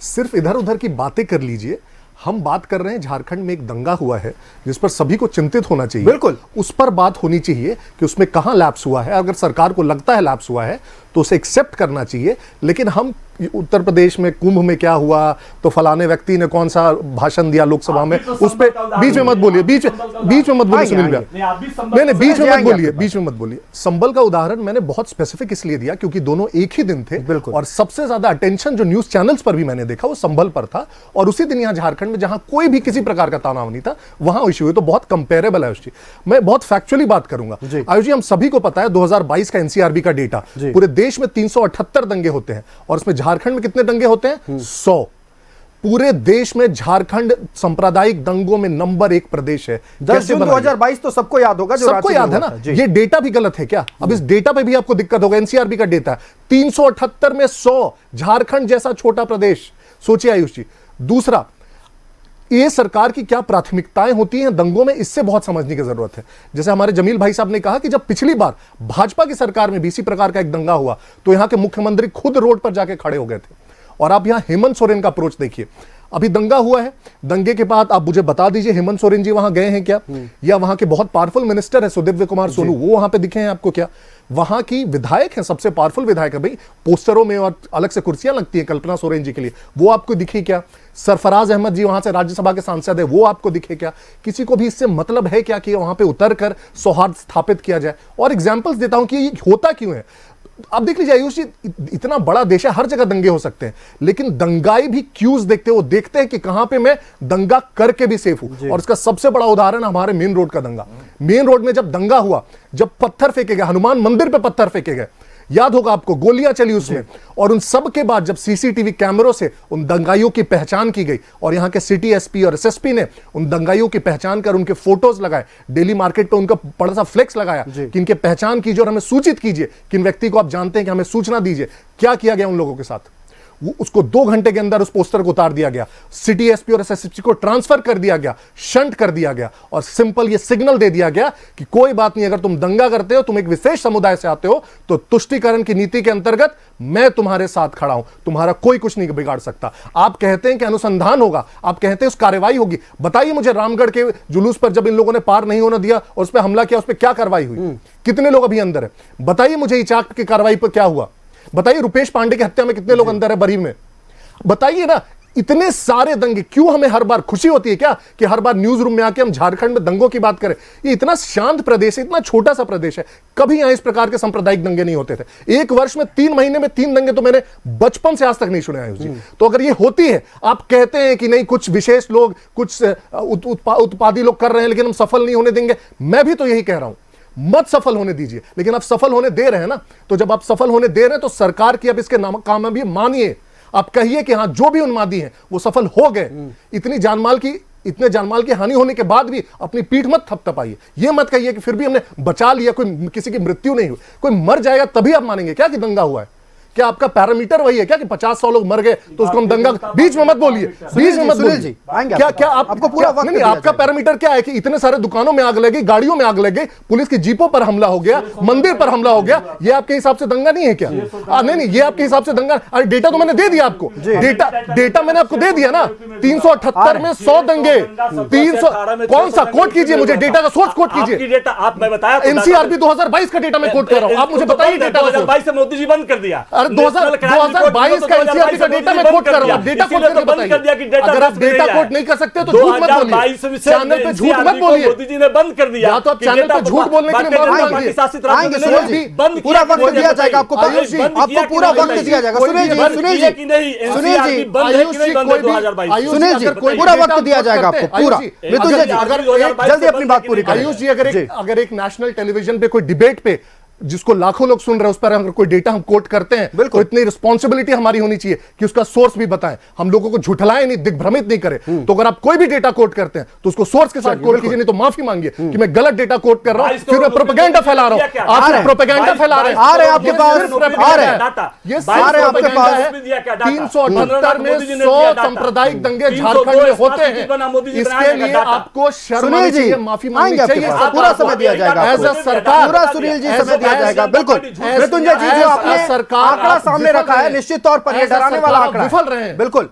सिर्फ इधर उधर की बातें कर लीजिए, हम बात कर रहे हैं झारखंड में एक दंगा हुआ है जिस पर सभी को चिंतित होना चाहिए। बिल्कुल, उस पर बात होनी चाहिए कि उसमें कहां लैप्स हुआ है। अगर सरकार को लगता है लैप्स हुआ है तो उसे एक्सेप्ट करना चाहिए। लेकिन हम उत्तर प्रदेश में कुंभ में क्या हुआ, तो फलाने व्यक्ति ने कौन सा भाषण दिया लोकसभा में, उस पे बीच में मत बोलिए, बीच में मत बोलिए सुनील भैया, नहीं बीच में मत बोलिए। संबल का उदाहरण मैंने बहुत स्पेसिफिक इसलिए दिया क्योंकि दोनों एक ही दिन थे, और सबसे ज्यादा अटेंशन जो न्यूज चैनल्स पर भी मैंने देखा वो संबल पर था। और उसी दिन यहाँ झारखंड में जहां कोई भी किसी प्रकार का तनाव नहीं था, वहां इश्यू हुए। तो बहुत कंपेरेबल है आयुष जी। मैं बहुत फैक्चुअली बात करूंगा आयुष जी। हम सभी को पता है 2022 का एनसीआरबी का डेटा, पूरे देश में 378 दंगे होते हैं और उसमें झारखंड में कितने दंगे होते हैं? 100। पूरे देश में झारखंड सांप्रदायिक दंगों में नंबर 1 प्रदेश है। 10 जून 2022 तो सबको याद होगा, जो सबको याद है ना। ये डेटा भी गलत है क्या? अब इस डेटा पे भी आपको दिक्कत होगा। एनसीआरबी का डेटा 378 में 100, झारखंड जैसा छोटा प्रदेश, सोचिए आयुष जी। दूसरा, ये सरकार की क्या प्राथमिकताएं होती हैं दंगों में, इससे बहुत समझने की जरूरत है। जैसे हमारे जमील भाई साहब ने कहा कि जब पिछली बार भाजपा की सरकार में भी इसी प्रकार का एक दंगा हुआ तो यहां के मुख्यमंत्री खुद रोड पर जाके खड़े हो गए थे। और आप यहां हेमंत सोरेन का अप्रोच देखिए। अभी दंगा हुआ है, दंगे के बाद आप मुझे बता दीजिए हेमंत सोरेन जी वहां गए हैं क्या, या वहां के बहुत पावरफुल मिनिस्टर है सुदिव्य कुमार सोनू, वो वहां पे दिखे हैं आपको क्या? वहां की विधायक है, सबसे पावरफुल विधायक है भाई, पोस्टरों में और अलग से कुर्सियां लगती हैं कल्पना सोरेन जी के लिए, वो आपको दिखे क्या? सरफराज अहमद जी वहां से राज्यसभा के सांसद है, वो आपको दिखे क्या? किसी को भी इससे मतलब है क्या कि वहां पे उतर कर सौहार्द स्थापित किया जाए? और एग्जाम्पल्स देता हूं कि ये होता क्यों है। आप देख लीजिए आयुष जी, इतना बड़ा देश है, हर जगह दंगे हो सकते हैं, लेकिन दंगाई भी क्यूज देखते हो, देखते हैं कि कहां पे मैं दंगा करके भी सेफ हूं। और इसका सबसे बड़ा उदाहरण हमारे मेन रोड का दंगा। मेन रोड में जब दंगा हुआ, जब पत्थर फेंके गए, हनुमान मंदिर पे पत्थर फेंके गए, याद होगा आपको, गोलियां चली उसमें, और उन सब के बाद जब सीसीटीवी कैमरों से उन दंगाइयों की पहचान की गई और यहां के सिटी एसपी और एसएसपी ने उन दंगाइयों की पहचान कर उनके फोटोज लगाए, डेली मार्केट पे उनका बड़ा सा फ्लेक्स लगाया कि इनके पहचान कीजिए और हमें सूचित कीजिए, किन व्यक्ति को आप जानते हैं कि हमें सूचना दीजिए। क्या किया गया उन लोगों के साथ? उसको 2 घंटे के अंदर उस पोस्टर को उतार दिया गया, सिटी एसपी और एसएसपी को ट्रांसफर कर दिया गया, शंट कर दिया गया, और सिंपल ये सिग्नल दे दिया गया कि कोई बात नहीं, अगर तुम दंगा करते हो, तुम एक विशेष समुदाय से आते हो, तो तुष्टीकरण की नीति के अंतर्गत मैं तुम्हारे साथ खड़ा हूं, तुम्हारा कोई कुछ नहीं बिगाड़ सकता। आप कहते हैं कि अनुसंधान होगा, आप कहते हैं उस कार्रवाई होगी, बताइए मुझे रामगढ़ के जुलूस पर जब इन लोगों ने पार नहीं होने दिया और उस पर हमला किया, उस पर क्या कार्रवाई हुई? कितने लोग अभी अंदर है? बताइए मुझे इचाक की कार्रवाई पर क्या हुआ? बताइए रुपेश पांडे की हत्या में कितने लोग अंदर है बरी में? बताइए ना। इतने सारे दंगे, क्यों हमें हर बार खुशी होती है क्या कि हर बार न्यूज रूम में आके हम झारखंड में दंगों की बात करें? ये इतना शांत प्रदेश है, इतना छोटा सा प्रदेश है, कभी यहां इस प्रकार के सांप्रदायिक दंगे नहीं होते थे। एक वर्ष में 3 महीने में 3 दंगे तो मैंने बचपन से आज तक नहीं सुने आयुष जी। तो अगर ये होती है, आप कहते हैं कि नहीं कुछ विशेष लोग, कुछ उत्पादी लोग कर रहे हैं लेकिन हम सफल नहीं होने देंगे, मैं भी तो यही कह रहा हूं, मत सफल होने दीजिए। लेकिन आप सफल होने दे रहे हैं ना, तो जब आप सफल होने दे रहे हैं तो सरकार की अब इसके काम भी मानिए, आप कहिए कि हां जो भी उन्मादी हैं वो सफल हो गए। इतने जानमाल की हानि होने के बाद भी अपनी पीठ मत थपथपाइए। ये मत कहिए कि फिर भी हमने बचा लिया, कोई किसी की मृत्यु नहीं हुई, कोई मर जाएगा तभी आप मानेंगे क्या कि दंगा हुआ है? क्या आपका पैरामीटर वही है क्या कि 50-100 लोग मर गए तो उसको हम दंगा? बीच में मत बोलिए, बीच में मत बोलिए। क्या आपको पूरा वक्त नहीं, आपका पैरामीटर क्या है कि इतने सारे दुकानों में आग लगी, गाड़ियों में आग लगी, पुलिस की जीपों पर हमला हो गया, मंदिर पर हमला हो गया, ये आपके हिसाब से दंगा नहीं है क्या? नहीं, ये आपके हिसाब से दंगा। अरे डेटा तो मैंने दे दिया आपको, डेटा मैंने आपको दे दिया ना। 378 में 100 दंगे, 300 कौन सा कोट कीजिए मुझे, डेटा का सोर्स कोट कीजिए। एनसीआरबी 2022 का डेटा मैं कोट कर रहा हूं, आप मुझे बताइए डेटा। 2022 से मोदी जी बंद कर दिया। 2022 का एनसीआरबी का डेटा मैं कोट कर रहा हूं, डेटा कोट करके बताइए। अगर आप डेटा कोट नहीं कर सकते तो झूठ मत बोलिए, चैनल पे झूठ मत बोलिए। मोदी जी ने बंद कर दिया, या तो आप चैनल पे झूठ बोलने के लिए माफी मांगिए। पूरा वक्त दिया जाएगा आपको, आपको पूरा वक्त दिया जाएगा। सुनील जी, सुनील जी पूरा वक्त दिया जाएगा आपको, पूरा। अगर जल्दी अपनी बात पूरी करें। आयुष जी, अगर एक नेशनल टेलीविजन पे कोई डिबेट पे जिसको लाखों लोग सुन रहे हैं उस पर अगर कोई डेटा हम कोट करते हैं, बिल्कुल इतनी रिस्पॉन्सिबिलिटी हमारी होनी चाहिए कि उसका सोर्स भी बताएं, हम लोगों को झुठलाएं नहीं, दिग्भ्रमित नहीं करें। तो अगर आप कोई भी डेटा कोट करते हैं तो उसको सोर्स के साथ कोट कीजिए, नहीं तो माफी मांगिए कि मैं गलत डेटा कोट कर रहा हूं, फिर मैं प्रोपेगेंडा फैला रहा हूं। आप प्रोपेगेंडा फैला रहे हैं, आ रहे हैं आपके पास, आ रहे हैं, ये आ रहे हैं आपके पास। 378 में 100 सांप्रदायिक दंगे झारखंड में होते हैं, इसके लिए आपको शर्म आनी चाहिए, माफी मांगनी चाहिए। पूरा समय दिया जाएगा एज अ सरकार, पूरा सुनील जी समय दिया जाएगा। बिल्कुल मृत्युंजय जी, जो आपने आंकड़ा सामने रखा है, निश्चित तौर पर यह डराने वाला आंकड़ा विफल रहे हैं। बिल्कुल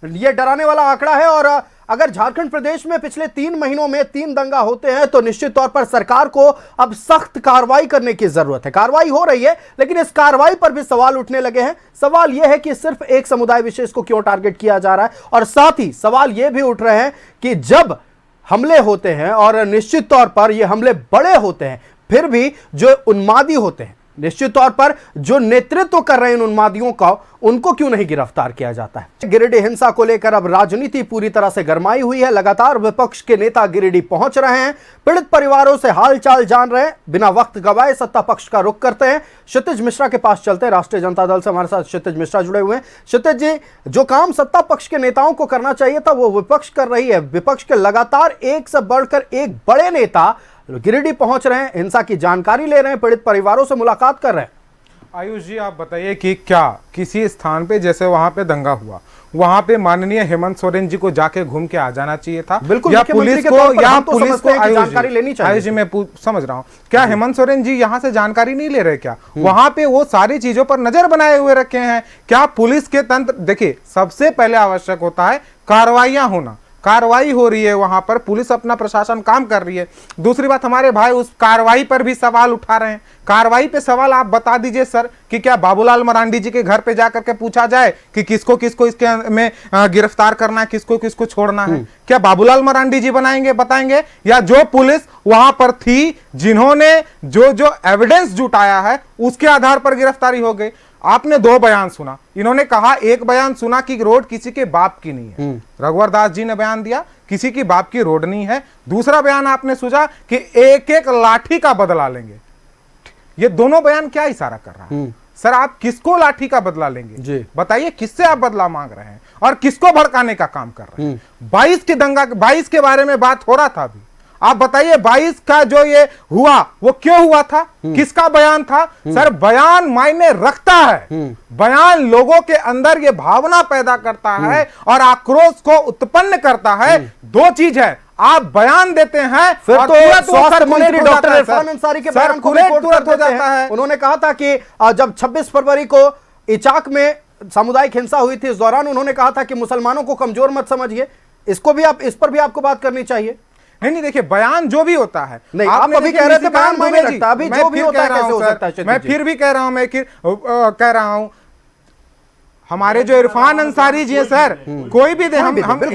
यह डराने वाला आंकड़ा है। और अगर झारखंड प्रदेश में पिछले 3 महीनों में 3 दंगा होते हैं तो निश्चित तौर पर सरकार को अब सख्त कार्रवाई करने की जरूरत है। कार्रवाई हो रही है, लेकिन इस कार्रवाई पर भी सवाल उठने लगे हैं। सवाल यह है कि सिर्फ एक समुदाय विशेष को क्यों टारगेट किया जा रहा है, और साथ ही सवाल यह भी उठ रहे हैं कि जब हमले होते हैं और निश्चित तौर पर यह हमले बड़े होते हैं, फिर भी जो उन्मादी होते हैं, निश्चित तौर पर जो नेतृत्व कर रहे हैं इन उन्मादियों का, उनको क्यों नहीं गिरफ्तार किया जाता है। गिरिडीह हिंसा को लेकर अब राजनीति पूरी तरह से गरमाई हुई है। लगातार विपक्ष के नेता गिरिडीह पहुंच रहे हैं, पीड़ित परिवारों से हालचाल जान रहे हैं। बिना वक्त गवाए सत्ता पक्ष का रुख करते हैं। क्षितिज मिश्रा के पास चलते हैं, राष्ट्रीय जनता दल से हमारे साथ क्षितिज मिश्रा जुड़े हुए हैं। क्षितिज जी, जो काम सत्ता पक्ष के नेताओं को करना चाहिए था वो विपक्ष कर रही है। विपक्ष के लगातार एक से बढ़कर एक बड़े नेता गिरिडीह पहुंच रहे हैं, हिंसा की जानकारी ले रहे हैं, पीड़ित परिवारों से मुलाकात कर रहे हैं। आयुष जी आप बताइए कि क्या किसी स्थान पे जैसे वहां पे दंगा हुआ, वहां पे माननीय हेमंत सोरेन जी को जाके घूम के आ जाना चाहिए था? बिल्कुल, या पुलिस को जानकारी लेनी चाहिए। आयुष जी मैं समझ रहा हूँ, क्या हेमंत सोरेन जी यहाँ से जानकारी नहीं ले रहे क्या? वहां पे वो सारी चीजों पर नजर बनाए हुए रखे हैं क्या? पुलिस के तंत्र, देखिए सबसे पहले आवश्यक होता है कार्रवाइयां होना, कार्रवाई हो रही है वहां पर, पुलिस अपना प्रशासन काम कर रही है। दूसरी बात, हमारे भाई उस कार्रवाई पर भी सवाल उठा रहे हैं। कार्रवाई पे सवाल आप बता दीजिए सर कि क्या बाबूलाल मरांडी जी के घर पे जाकर के पूछा जाए कि किसको किसको इसके में गिरफ्तार करना है, किसको किसको छोड़ना है? क्या बाबूलाल मरांडी जी बताएंगे? या जो पुलिस वहां पर थी, जिन्होंने जो जो एविडेंस जुटाया है उसके आधार पर गिरफ्तारी हो गई? आपने दो बयान सुना, इन्होंने कहा, एक बयान सुना कि रोड किसी के बाप की नहीं है, रघुवर दास जी ने बयान दिया किसी की बाप की रोड नहीं है। दूसरा बयान आपने सुना कि एक एक लाठी का बदला लेंगे। ये दोनों बयान क्या इशारा कर रहा है? सर आप किसको लाठी का बदला लेंगे? बताइए, किससे आप बदला मांग रहे हैं और किसको भड़काने का काम कर रहे हैं? 22 के बारे में बात हो रहा था अभी, आप बताइए 22 का जो ये हुआ वो क्यों हुआ था? किसका बयान था? सर बयान मायने रखता है, बयान लोगों के अंदर ये भावना पैदा करता है और आक्रोश को उत्पन्न करता है। दो चीज है, आप बयान देते हैं फिर और तो स्वास्थ्य मंत्री डॉक्टर इरफान अंसारी के बयान को तुरंत हो जाता है। उन्होंने कहा था कि जब 26 फरवरी को इचाक में सामुदायिक हिंसा हुई थी, इस दौरान उन्होंने कहा था कि मुसलमानों को कमजोर मत समझिए। इसको भी आप, इस पर भी आपको बात करनी चाहिए। नहीं देखिए, बयान जो भी होता है, नहीं आप अभी कह रहे थे बयान मायने रखता, अभी जो भी होता है कैसे हो सकता है? मैं फिर भी कह रहा हूं, मैं कह रहा हूं, हमारे जो इरफान अंसारी जी हैं सर, कोई भी दे, हम यहाँ पर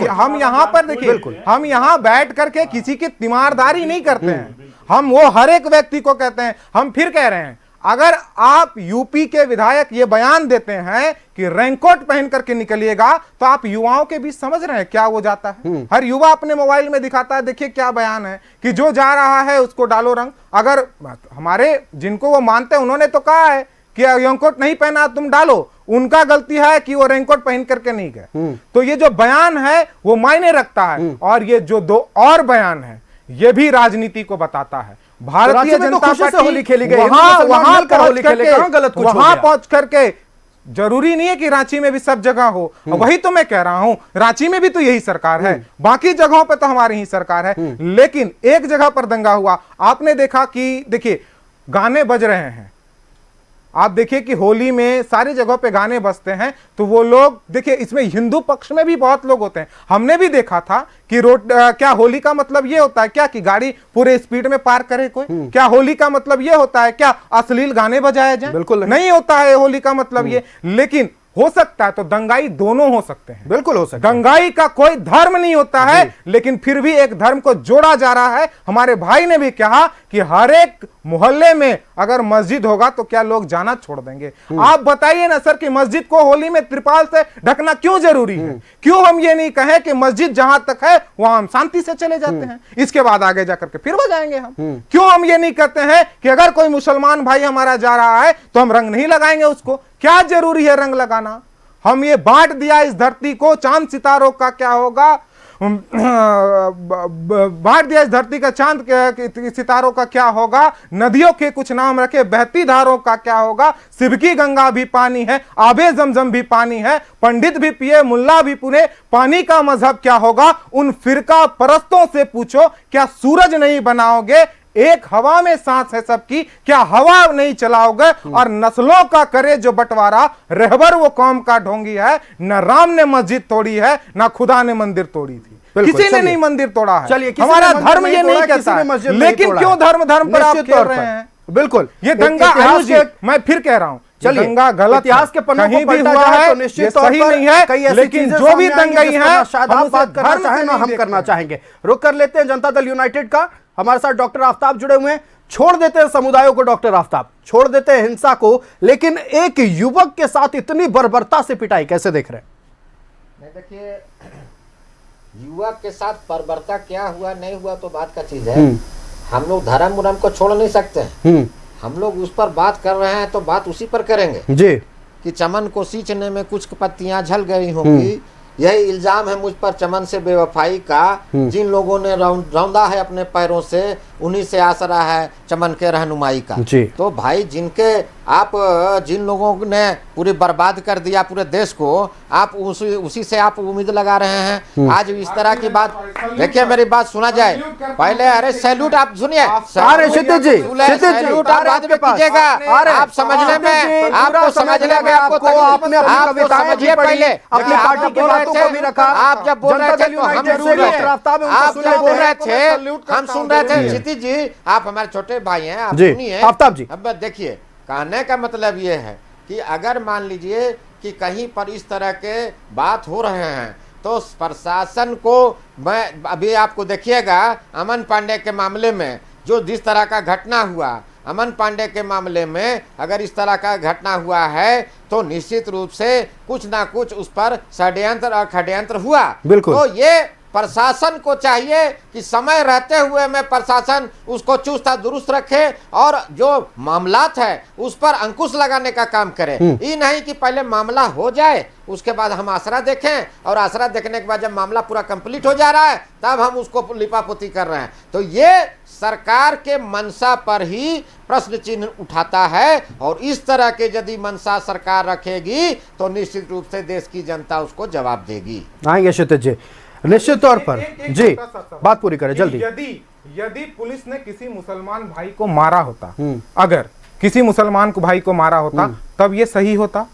देखिए, हम यहाँ बैठ करके किसी की तीमारदारी नहीं करते हैं, हम वो हर एक व्यक्ति को कहते हैं। हम फिर कह रहे हैं, अगर आप यूपी के विधायक ये बयान देते हैं कि रेनकोट पहन करके निकलिएगा, तो आप युवाओं के बीच समझ रहे हैं क्या वो जाता है? हर युवा अपने मोबाइल में दिखाता है, देखिए क्या बयान है कि जो जा रहा है उसको डालो रंग। अगर हमारे जिनको वो मानते हैं उन्होंने तो कहा है कि रेनकोट नहीं पहना तुम डालो, उनका गलती है कि वो रेनकोट पहन करके नहीं गए। तो ये जो बयान है वो मायने रखता है, और ये जो दो और बयान है ये भी राजनीति को बताता है। भारतीय जनता पार्टी होली खेली गई, वहां पहुंच करके, जरूरी नहीं है कि रांची में भी सब जगह हो, वही तो मैं कह रहा हूं, रांची में भी तो यही सरकार है, बाकी जगहों पे तो हमारी ही सरकार है। लेकिन एक जगह पर दंगा हुआ, आपने देखा कि देखिए गाने बज रहे हैं, आप देखिए कि होली में सारी जगहों पे गाने बजते हैं, तो वो लोग देखिए, इसमें हिंदू पक्ष में भी बहुत लोग होते हैं। हमने भी देखा था कि क्या होली का मतलब ये होता है क्या कि गाड़ी पूरे स्पीड में पार करे कोई? क्या होली का मतलब ये होता है क्या अश्लील गाने बजाए जाए? बिल्कुल नहीं होता है होली का मतलब ये। लेकिन हो सकता है तो दंगाई दोनों हो सकते हैं, बिल्कुल हो सकता है। दंगाई का कोई धर्म नहीं होता है, लेकिन फिर भी एक धर्म को जोड़ा जा रहा है। हमारे भाई ने भी कहा कि हर एक मोहल्ले में अगर मस्जिद होगा तो क्या लोग जाना छोड़ देंगे? आप बताइए ना सर कि मस्जिद को होली में त्रिपाल से ढकना क्यों जरूरी है? क्यों हम ये नहीं कहें कि मस्जिद जहां तक है वहां हम शांति से चले जाते हैं, इसके बाद आगे जाकर के फिर बजाएंगे हम? क्यों हम ये नहीं कहते हैं कि अगर कोई मुसलमान भाई हमारा जा रहा है तो हम रंग नहीं लगाएंगे उसको? क्या जरूरी है रंग लगाना? हम ये बांट दिया इस धरती को, चांद सितारों का क्या होगा? बांट दिया इस धरती का, चांद सितारों का क्या होगा? नदियों के कुछ नाम रखे, बहती धारों का क्या होगा? सिबकी गंगा भी पानी है, आबे जमजम भी पानी है, पंडित भी पिए मुल्ला भी पुने, पानी का मजहब क्या होगा? उन फिरका परस्तों से पूछो, क्या सूरज नहीं बनाओगे? एक हवा में सांस है सबकी, क्या हवा नहीं चलाओगे? और नस्लों का करे जो बंटवारा, रहबर वो कौम का ढोंगी है। न राम ने मस्जिद तोड़ी है, न खुदा ने मंदिर तोड़ी थी, किसी ने नहीं मंदिर तोड़ा है। चलिए, हमारा धर्म ये नहीं कहता है, लेकिन क्यों धर्म पर आप खेल रहे हैं? बिल्कुल, ये दंगा, मैं फिर कह रहा हूं, दंगा गलत, इतिहास के पन्नों कहीं को भी हुआ है तो निश्चित तौर सही नहीं है, लेकिन जो भी दंगाई है शायद आप बात करना चाहें ना हम करना चाहेंगे। रुक कर लेते हैं जनता दल यूनाइटेड का, हमारे साथ डॉक्टर आफ्ताब जुड़े हुए हैं। छोड़ देते हैं समुदायों को डॉक्टर आफ्ताब, छोड़ देते हैं हिंसा को, लेकिन एक युवक के साथ इतनी बर्बरता से पिटाई कैसे देख रहे हैं? नहीं देखिए, युवक के साथ बर्बरता क्या हुआ नहीं हुआ तो बात का चीज है। हम लोग धर्म उर्म को छोड़ नहीं सकते हैं, हम लोग उस पर बात कर रहे हैं तो बात उसी पर करेंगे जी, कि चमन को सींचने में कुछ पत्तियां झल गई होंगी। यही इल्जाम है मुझ पर चमन से बेवफाई का। जिन लोगों ने रौंदा है अपने पैरों से, उन्हीं से आसरा है चमन के रहनुमाई का। तो भाई जिनके आप जिन लोगों ने पूरी बर्बाद कर दिया पूरे देश को, आप उसी से आप उम्मीद लगा रहे हैं। आज इस तरह की बात, देखिए मेरी बात सुना जाए पहले। अरे सैल्यूट आप सुनिए, सैल्यूट आप बाद में कीजिएगा। आप समझने में, आपको समझने में, आपको समझिए पहले। अपनी पार्टी की बातों को भी रखा। आप जब बोल रहे थे तो हम सुन रहे थे, आप जब बोल रहे थे हम सुन रहे थे। क्षितिज जी, आप हमारे छोटे भाई हैं, आप सुनिए। आफ्ताब जी, अब देखिए, कहने का मतलब ये है कि अगर मान लीजिए कि कहीं पर इस तरह के बात हो रहे हैं तो प्रशासन को, मैं अभी आपको देखिएगा अमन पांडे के मामले में जो जिस तरह का घटना हुआ, अमन पांडे के मामले में अगर इस तरह का घटना हुआ है तो निश्चित रूप से कुछ ना कुछ उस पर षड्यंत्र और षड्यंत्र हुआ। बिल्कुल। तो ये प्रशासन को चाहिए कि समय रहते हुए में प्रशासन उसको चुस्त दुरुस्त रखे और जो मामलात है उस पर अंकुश लगाने का काम करे। ये नहीं कि पहले मामला हो जाए उसके बाद हम आसरा देखें और आसरा देखने के बाद जब मामला पूरा कंप्लीट हो जा रहा है तब हम उसको लिपापोती कर रहे हैं। तो ये सरकार के मंशा पर ही प्रश्न चिन्ह उठाता है और इस तरह के यदि मंशा सरकार रखेगी तो निश्चित रूप से देश की जनता उसको जवाब देगी। हाँ क्षितिज जी, निश्चित तौर पर जी, बात पूरी करें जल्दी। यदि पुलिस ने किसी मुसलमान भाई को मारा होता, अगर किसी मुसलमान को भाई को मारा होता तब ये सही होता?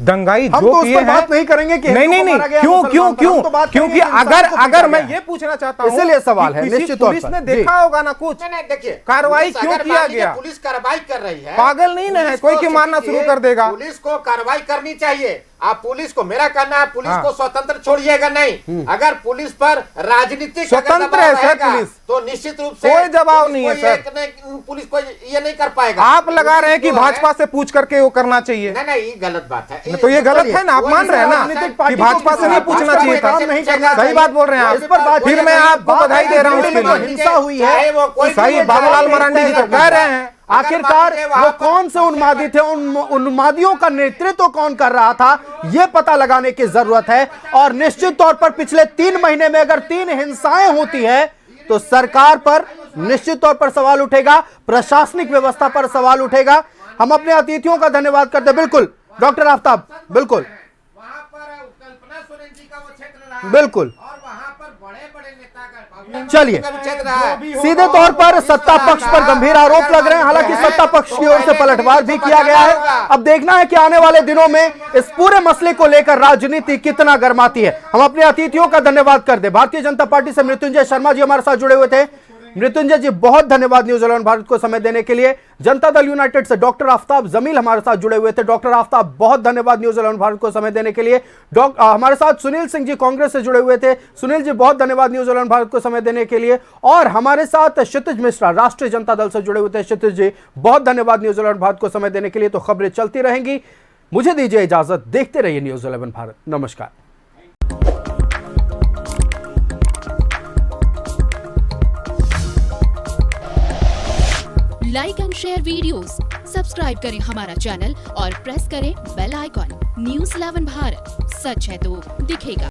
दंगाई जो किए हैं, बात नहीं करेंगे कि नहीं, क्यों? क्योंकि अगर मैं ये पूछना चाहता हूँ, इसलिए सवाल है, निश्चित तौर पर पुलिस ने देखा होगा ना कुछ। देखिए कार्रवाई क्यों किया गया? पुलिस कार्रवाई कर रही है, पागल नहीं है कोई कि मारना शुरू कर देगा। पुलिस को कार्रवाई करनी चाहिए। आप पुलिस को, मेरा कहना है पुलिस को स्वतंत्र छोड़िएगा नहीं। अगर पुलिस पर राजनीतिक स्वतंत्र है सर पुलिस, तो निश्चित रूप से कोई जवाब नहीं है सर। पुलिस को ये नहीं कर पाएगा। आप लगा रहे हैं कि भाजपा से पूछ करके वो करना चाहिए। नहीं, ये गलत बात है। तो ये गलत है ना, आप मान रहे हैं ना कि भाजपा से नहीं पूछना चाहिए था। सही बात बोल रहे हैं आप। फिर मैं आपको बधाई दे रहा हूँ। हिंसा हुई है, सही बाबूलाल मरांडी जी तो कह रहे हैं। आखिरकार वो कौन से उन्मादी थे, उन उन्मादियों का नेतृत्व कौन कर रहा था, यह पता लगाने की जरूरत है। और निश्चित तौर पर पिछले 3 महीने में अगर 3 हिंसाएं होती है तो सरकार पर निश्चित तौर पर सवाल उठेगा, प्रशासनिक व्यवस्था पर सवाल उठेगा। हम अपने अतिथियों का धन्यवाद करते हैं। बिल्कुल डॉक्टर आफ्ताब, बिल्कुल बिल्कुल, चलिए सीधे तौर पर सत्ता पक्ष पर गंभीर आरोप लग रहे हैं। हालांकि सत्ता पक्ष की ओर से पलटवार भी किया गया है। अब देखना है कि आने वाले दिनों में इस पूरे मसले को लेकर राजनीति कितना गर्माती है। हम अपने अतिथियों का धन्यवाद कर दे। भारतीय जनता पार्टी से मृत्युंजय शर्मा जी हमारे साथ जुड़े हुए थे। मृत्युंजय जी बहुत धन्यवाद न्यूज 11 भारत को समय देने के लिए। जनता दल यूनाइटेड से डॉक्टर आफ्ताब जमील हमारे साथ जुड़े हुए थे। डॉक्टर आफ्ताब बहुत धन्यवाद न्यूज 11 भारत को समय देने के लिए। हमारे साथ सुनील सिंह जी कांग्रेस से जुड़े हुए थे। सुनील जी बहुत धन्यवाद न्यूज 11 भारत को समय देने के लिए। और हमारे साथ क्षितिज मिश्रा राष्ट्रीय जनता दल से जुड़े हुए थे। क्षितिज जी बहुत धन्यवाद न्यूज 11 भारत को समय देने के लिए। तो खबरें चलती रहेंगी, मुझे दीजिए इजाजत, देखते रहिए न्यूज 11 भारत। नमस्कार। Like and share videos, subscribe करें हमारा चैनल और प्रेस करें बेल आइकॉन। न्यूज़ 11 भारत, सच है तो दिखेगा।